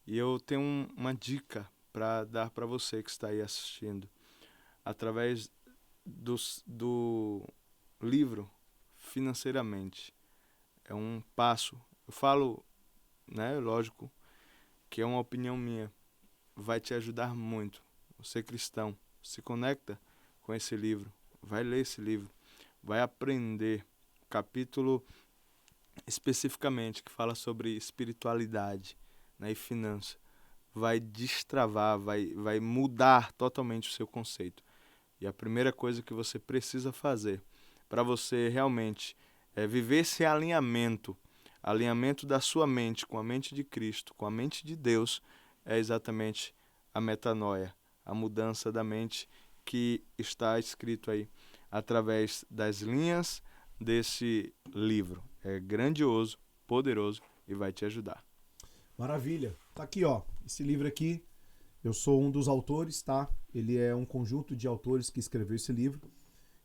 E eu tenho uma dica para dar para você que está aí assistindo. Através do livro Financeiramente. É um passo. Eu falo, né, lógico, que é uma opinião minha. Vai te ajudar muito. Você cristão, se conecta com esse livro. Vai ler esse livro. Vai aprender o capítulo especificamente que fala sobre espiritualidade, né, e finança. Vai destravar, vai mudar totalmente o seu conceito. E a primeira coisa que você precisa fazer para você realmente viver esse alinhamento da sua mente com a mente de Cristo, com a mente de Deus, é exatamente a metanoia, a mudança da mente que está escrito aí através das linhas desse livro. É grandioso, poderoso e vai te ajudar. Maravilha. Tá aqui, ó. Esse livro aqui, eu sou um dos autores, tá? Ele é um conjunto de autores que escreveu esse livro.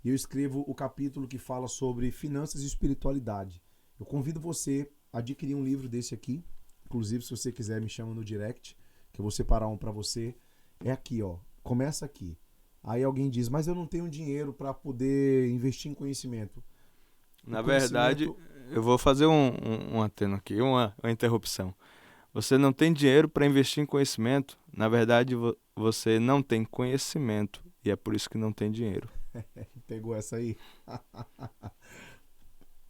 E eu escrevo o capítulo que fala sobre finanças e espiritualidade. Eu convido você a adquirir um livro desse aqui. Inclusive, se você quiser, me chama no direct, que eu vou separar um para você. É aqui, ó. Começa aqui. Aí alguém diz, mas eu não tenho dinheiro para poder investir em conhecimento. Na verdade, eu vou fazer um ateno aqui, uma interrupção. Você não tem dinheiro para investir em conhecimento. Na verdade, você não tem conhecimento e é por isso que não tem dinheiro. Pegou essa aí?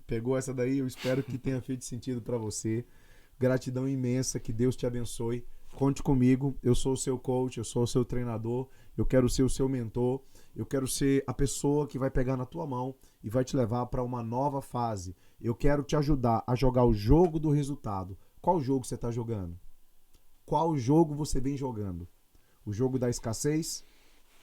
Pegou essa daí? Eu espero que tenha feito sentido para você. Gratidão imensa, que Deus te abençoe. Conte comigo, eu sou o seu coach, eu sou o seu treinador, eu quero ser o seu mentor, eu quero ser a pessoa que vai pegar na tua mão e vai te levar para uma nova fase. Eu quero te ajudar a jogar o jogo do resultado. Qual jogo você está jogando? Qual jogo você vem jogando? O jogo da escassez?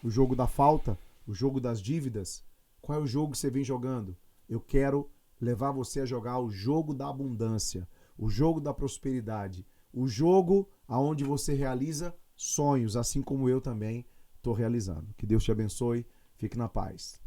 O jogo da falta? O jogo das dívidas? Qual é o jogo que você vem jogando? Eu quero levar você a jogar o jogo da abundância, o jogo da prosperidade, o jogo aonde você realiza sonhos, assim como eu também estou realizando. Que Deus te abençoe. Fique na paz.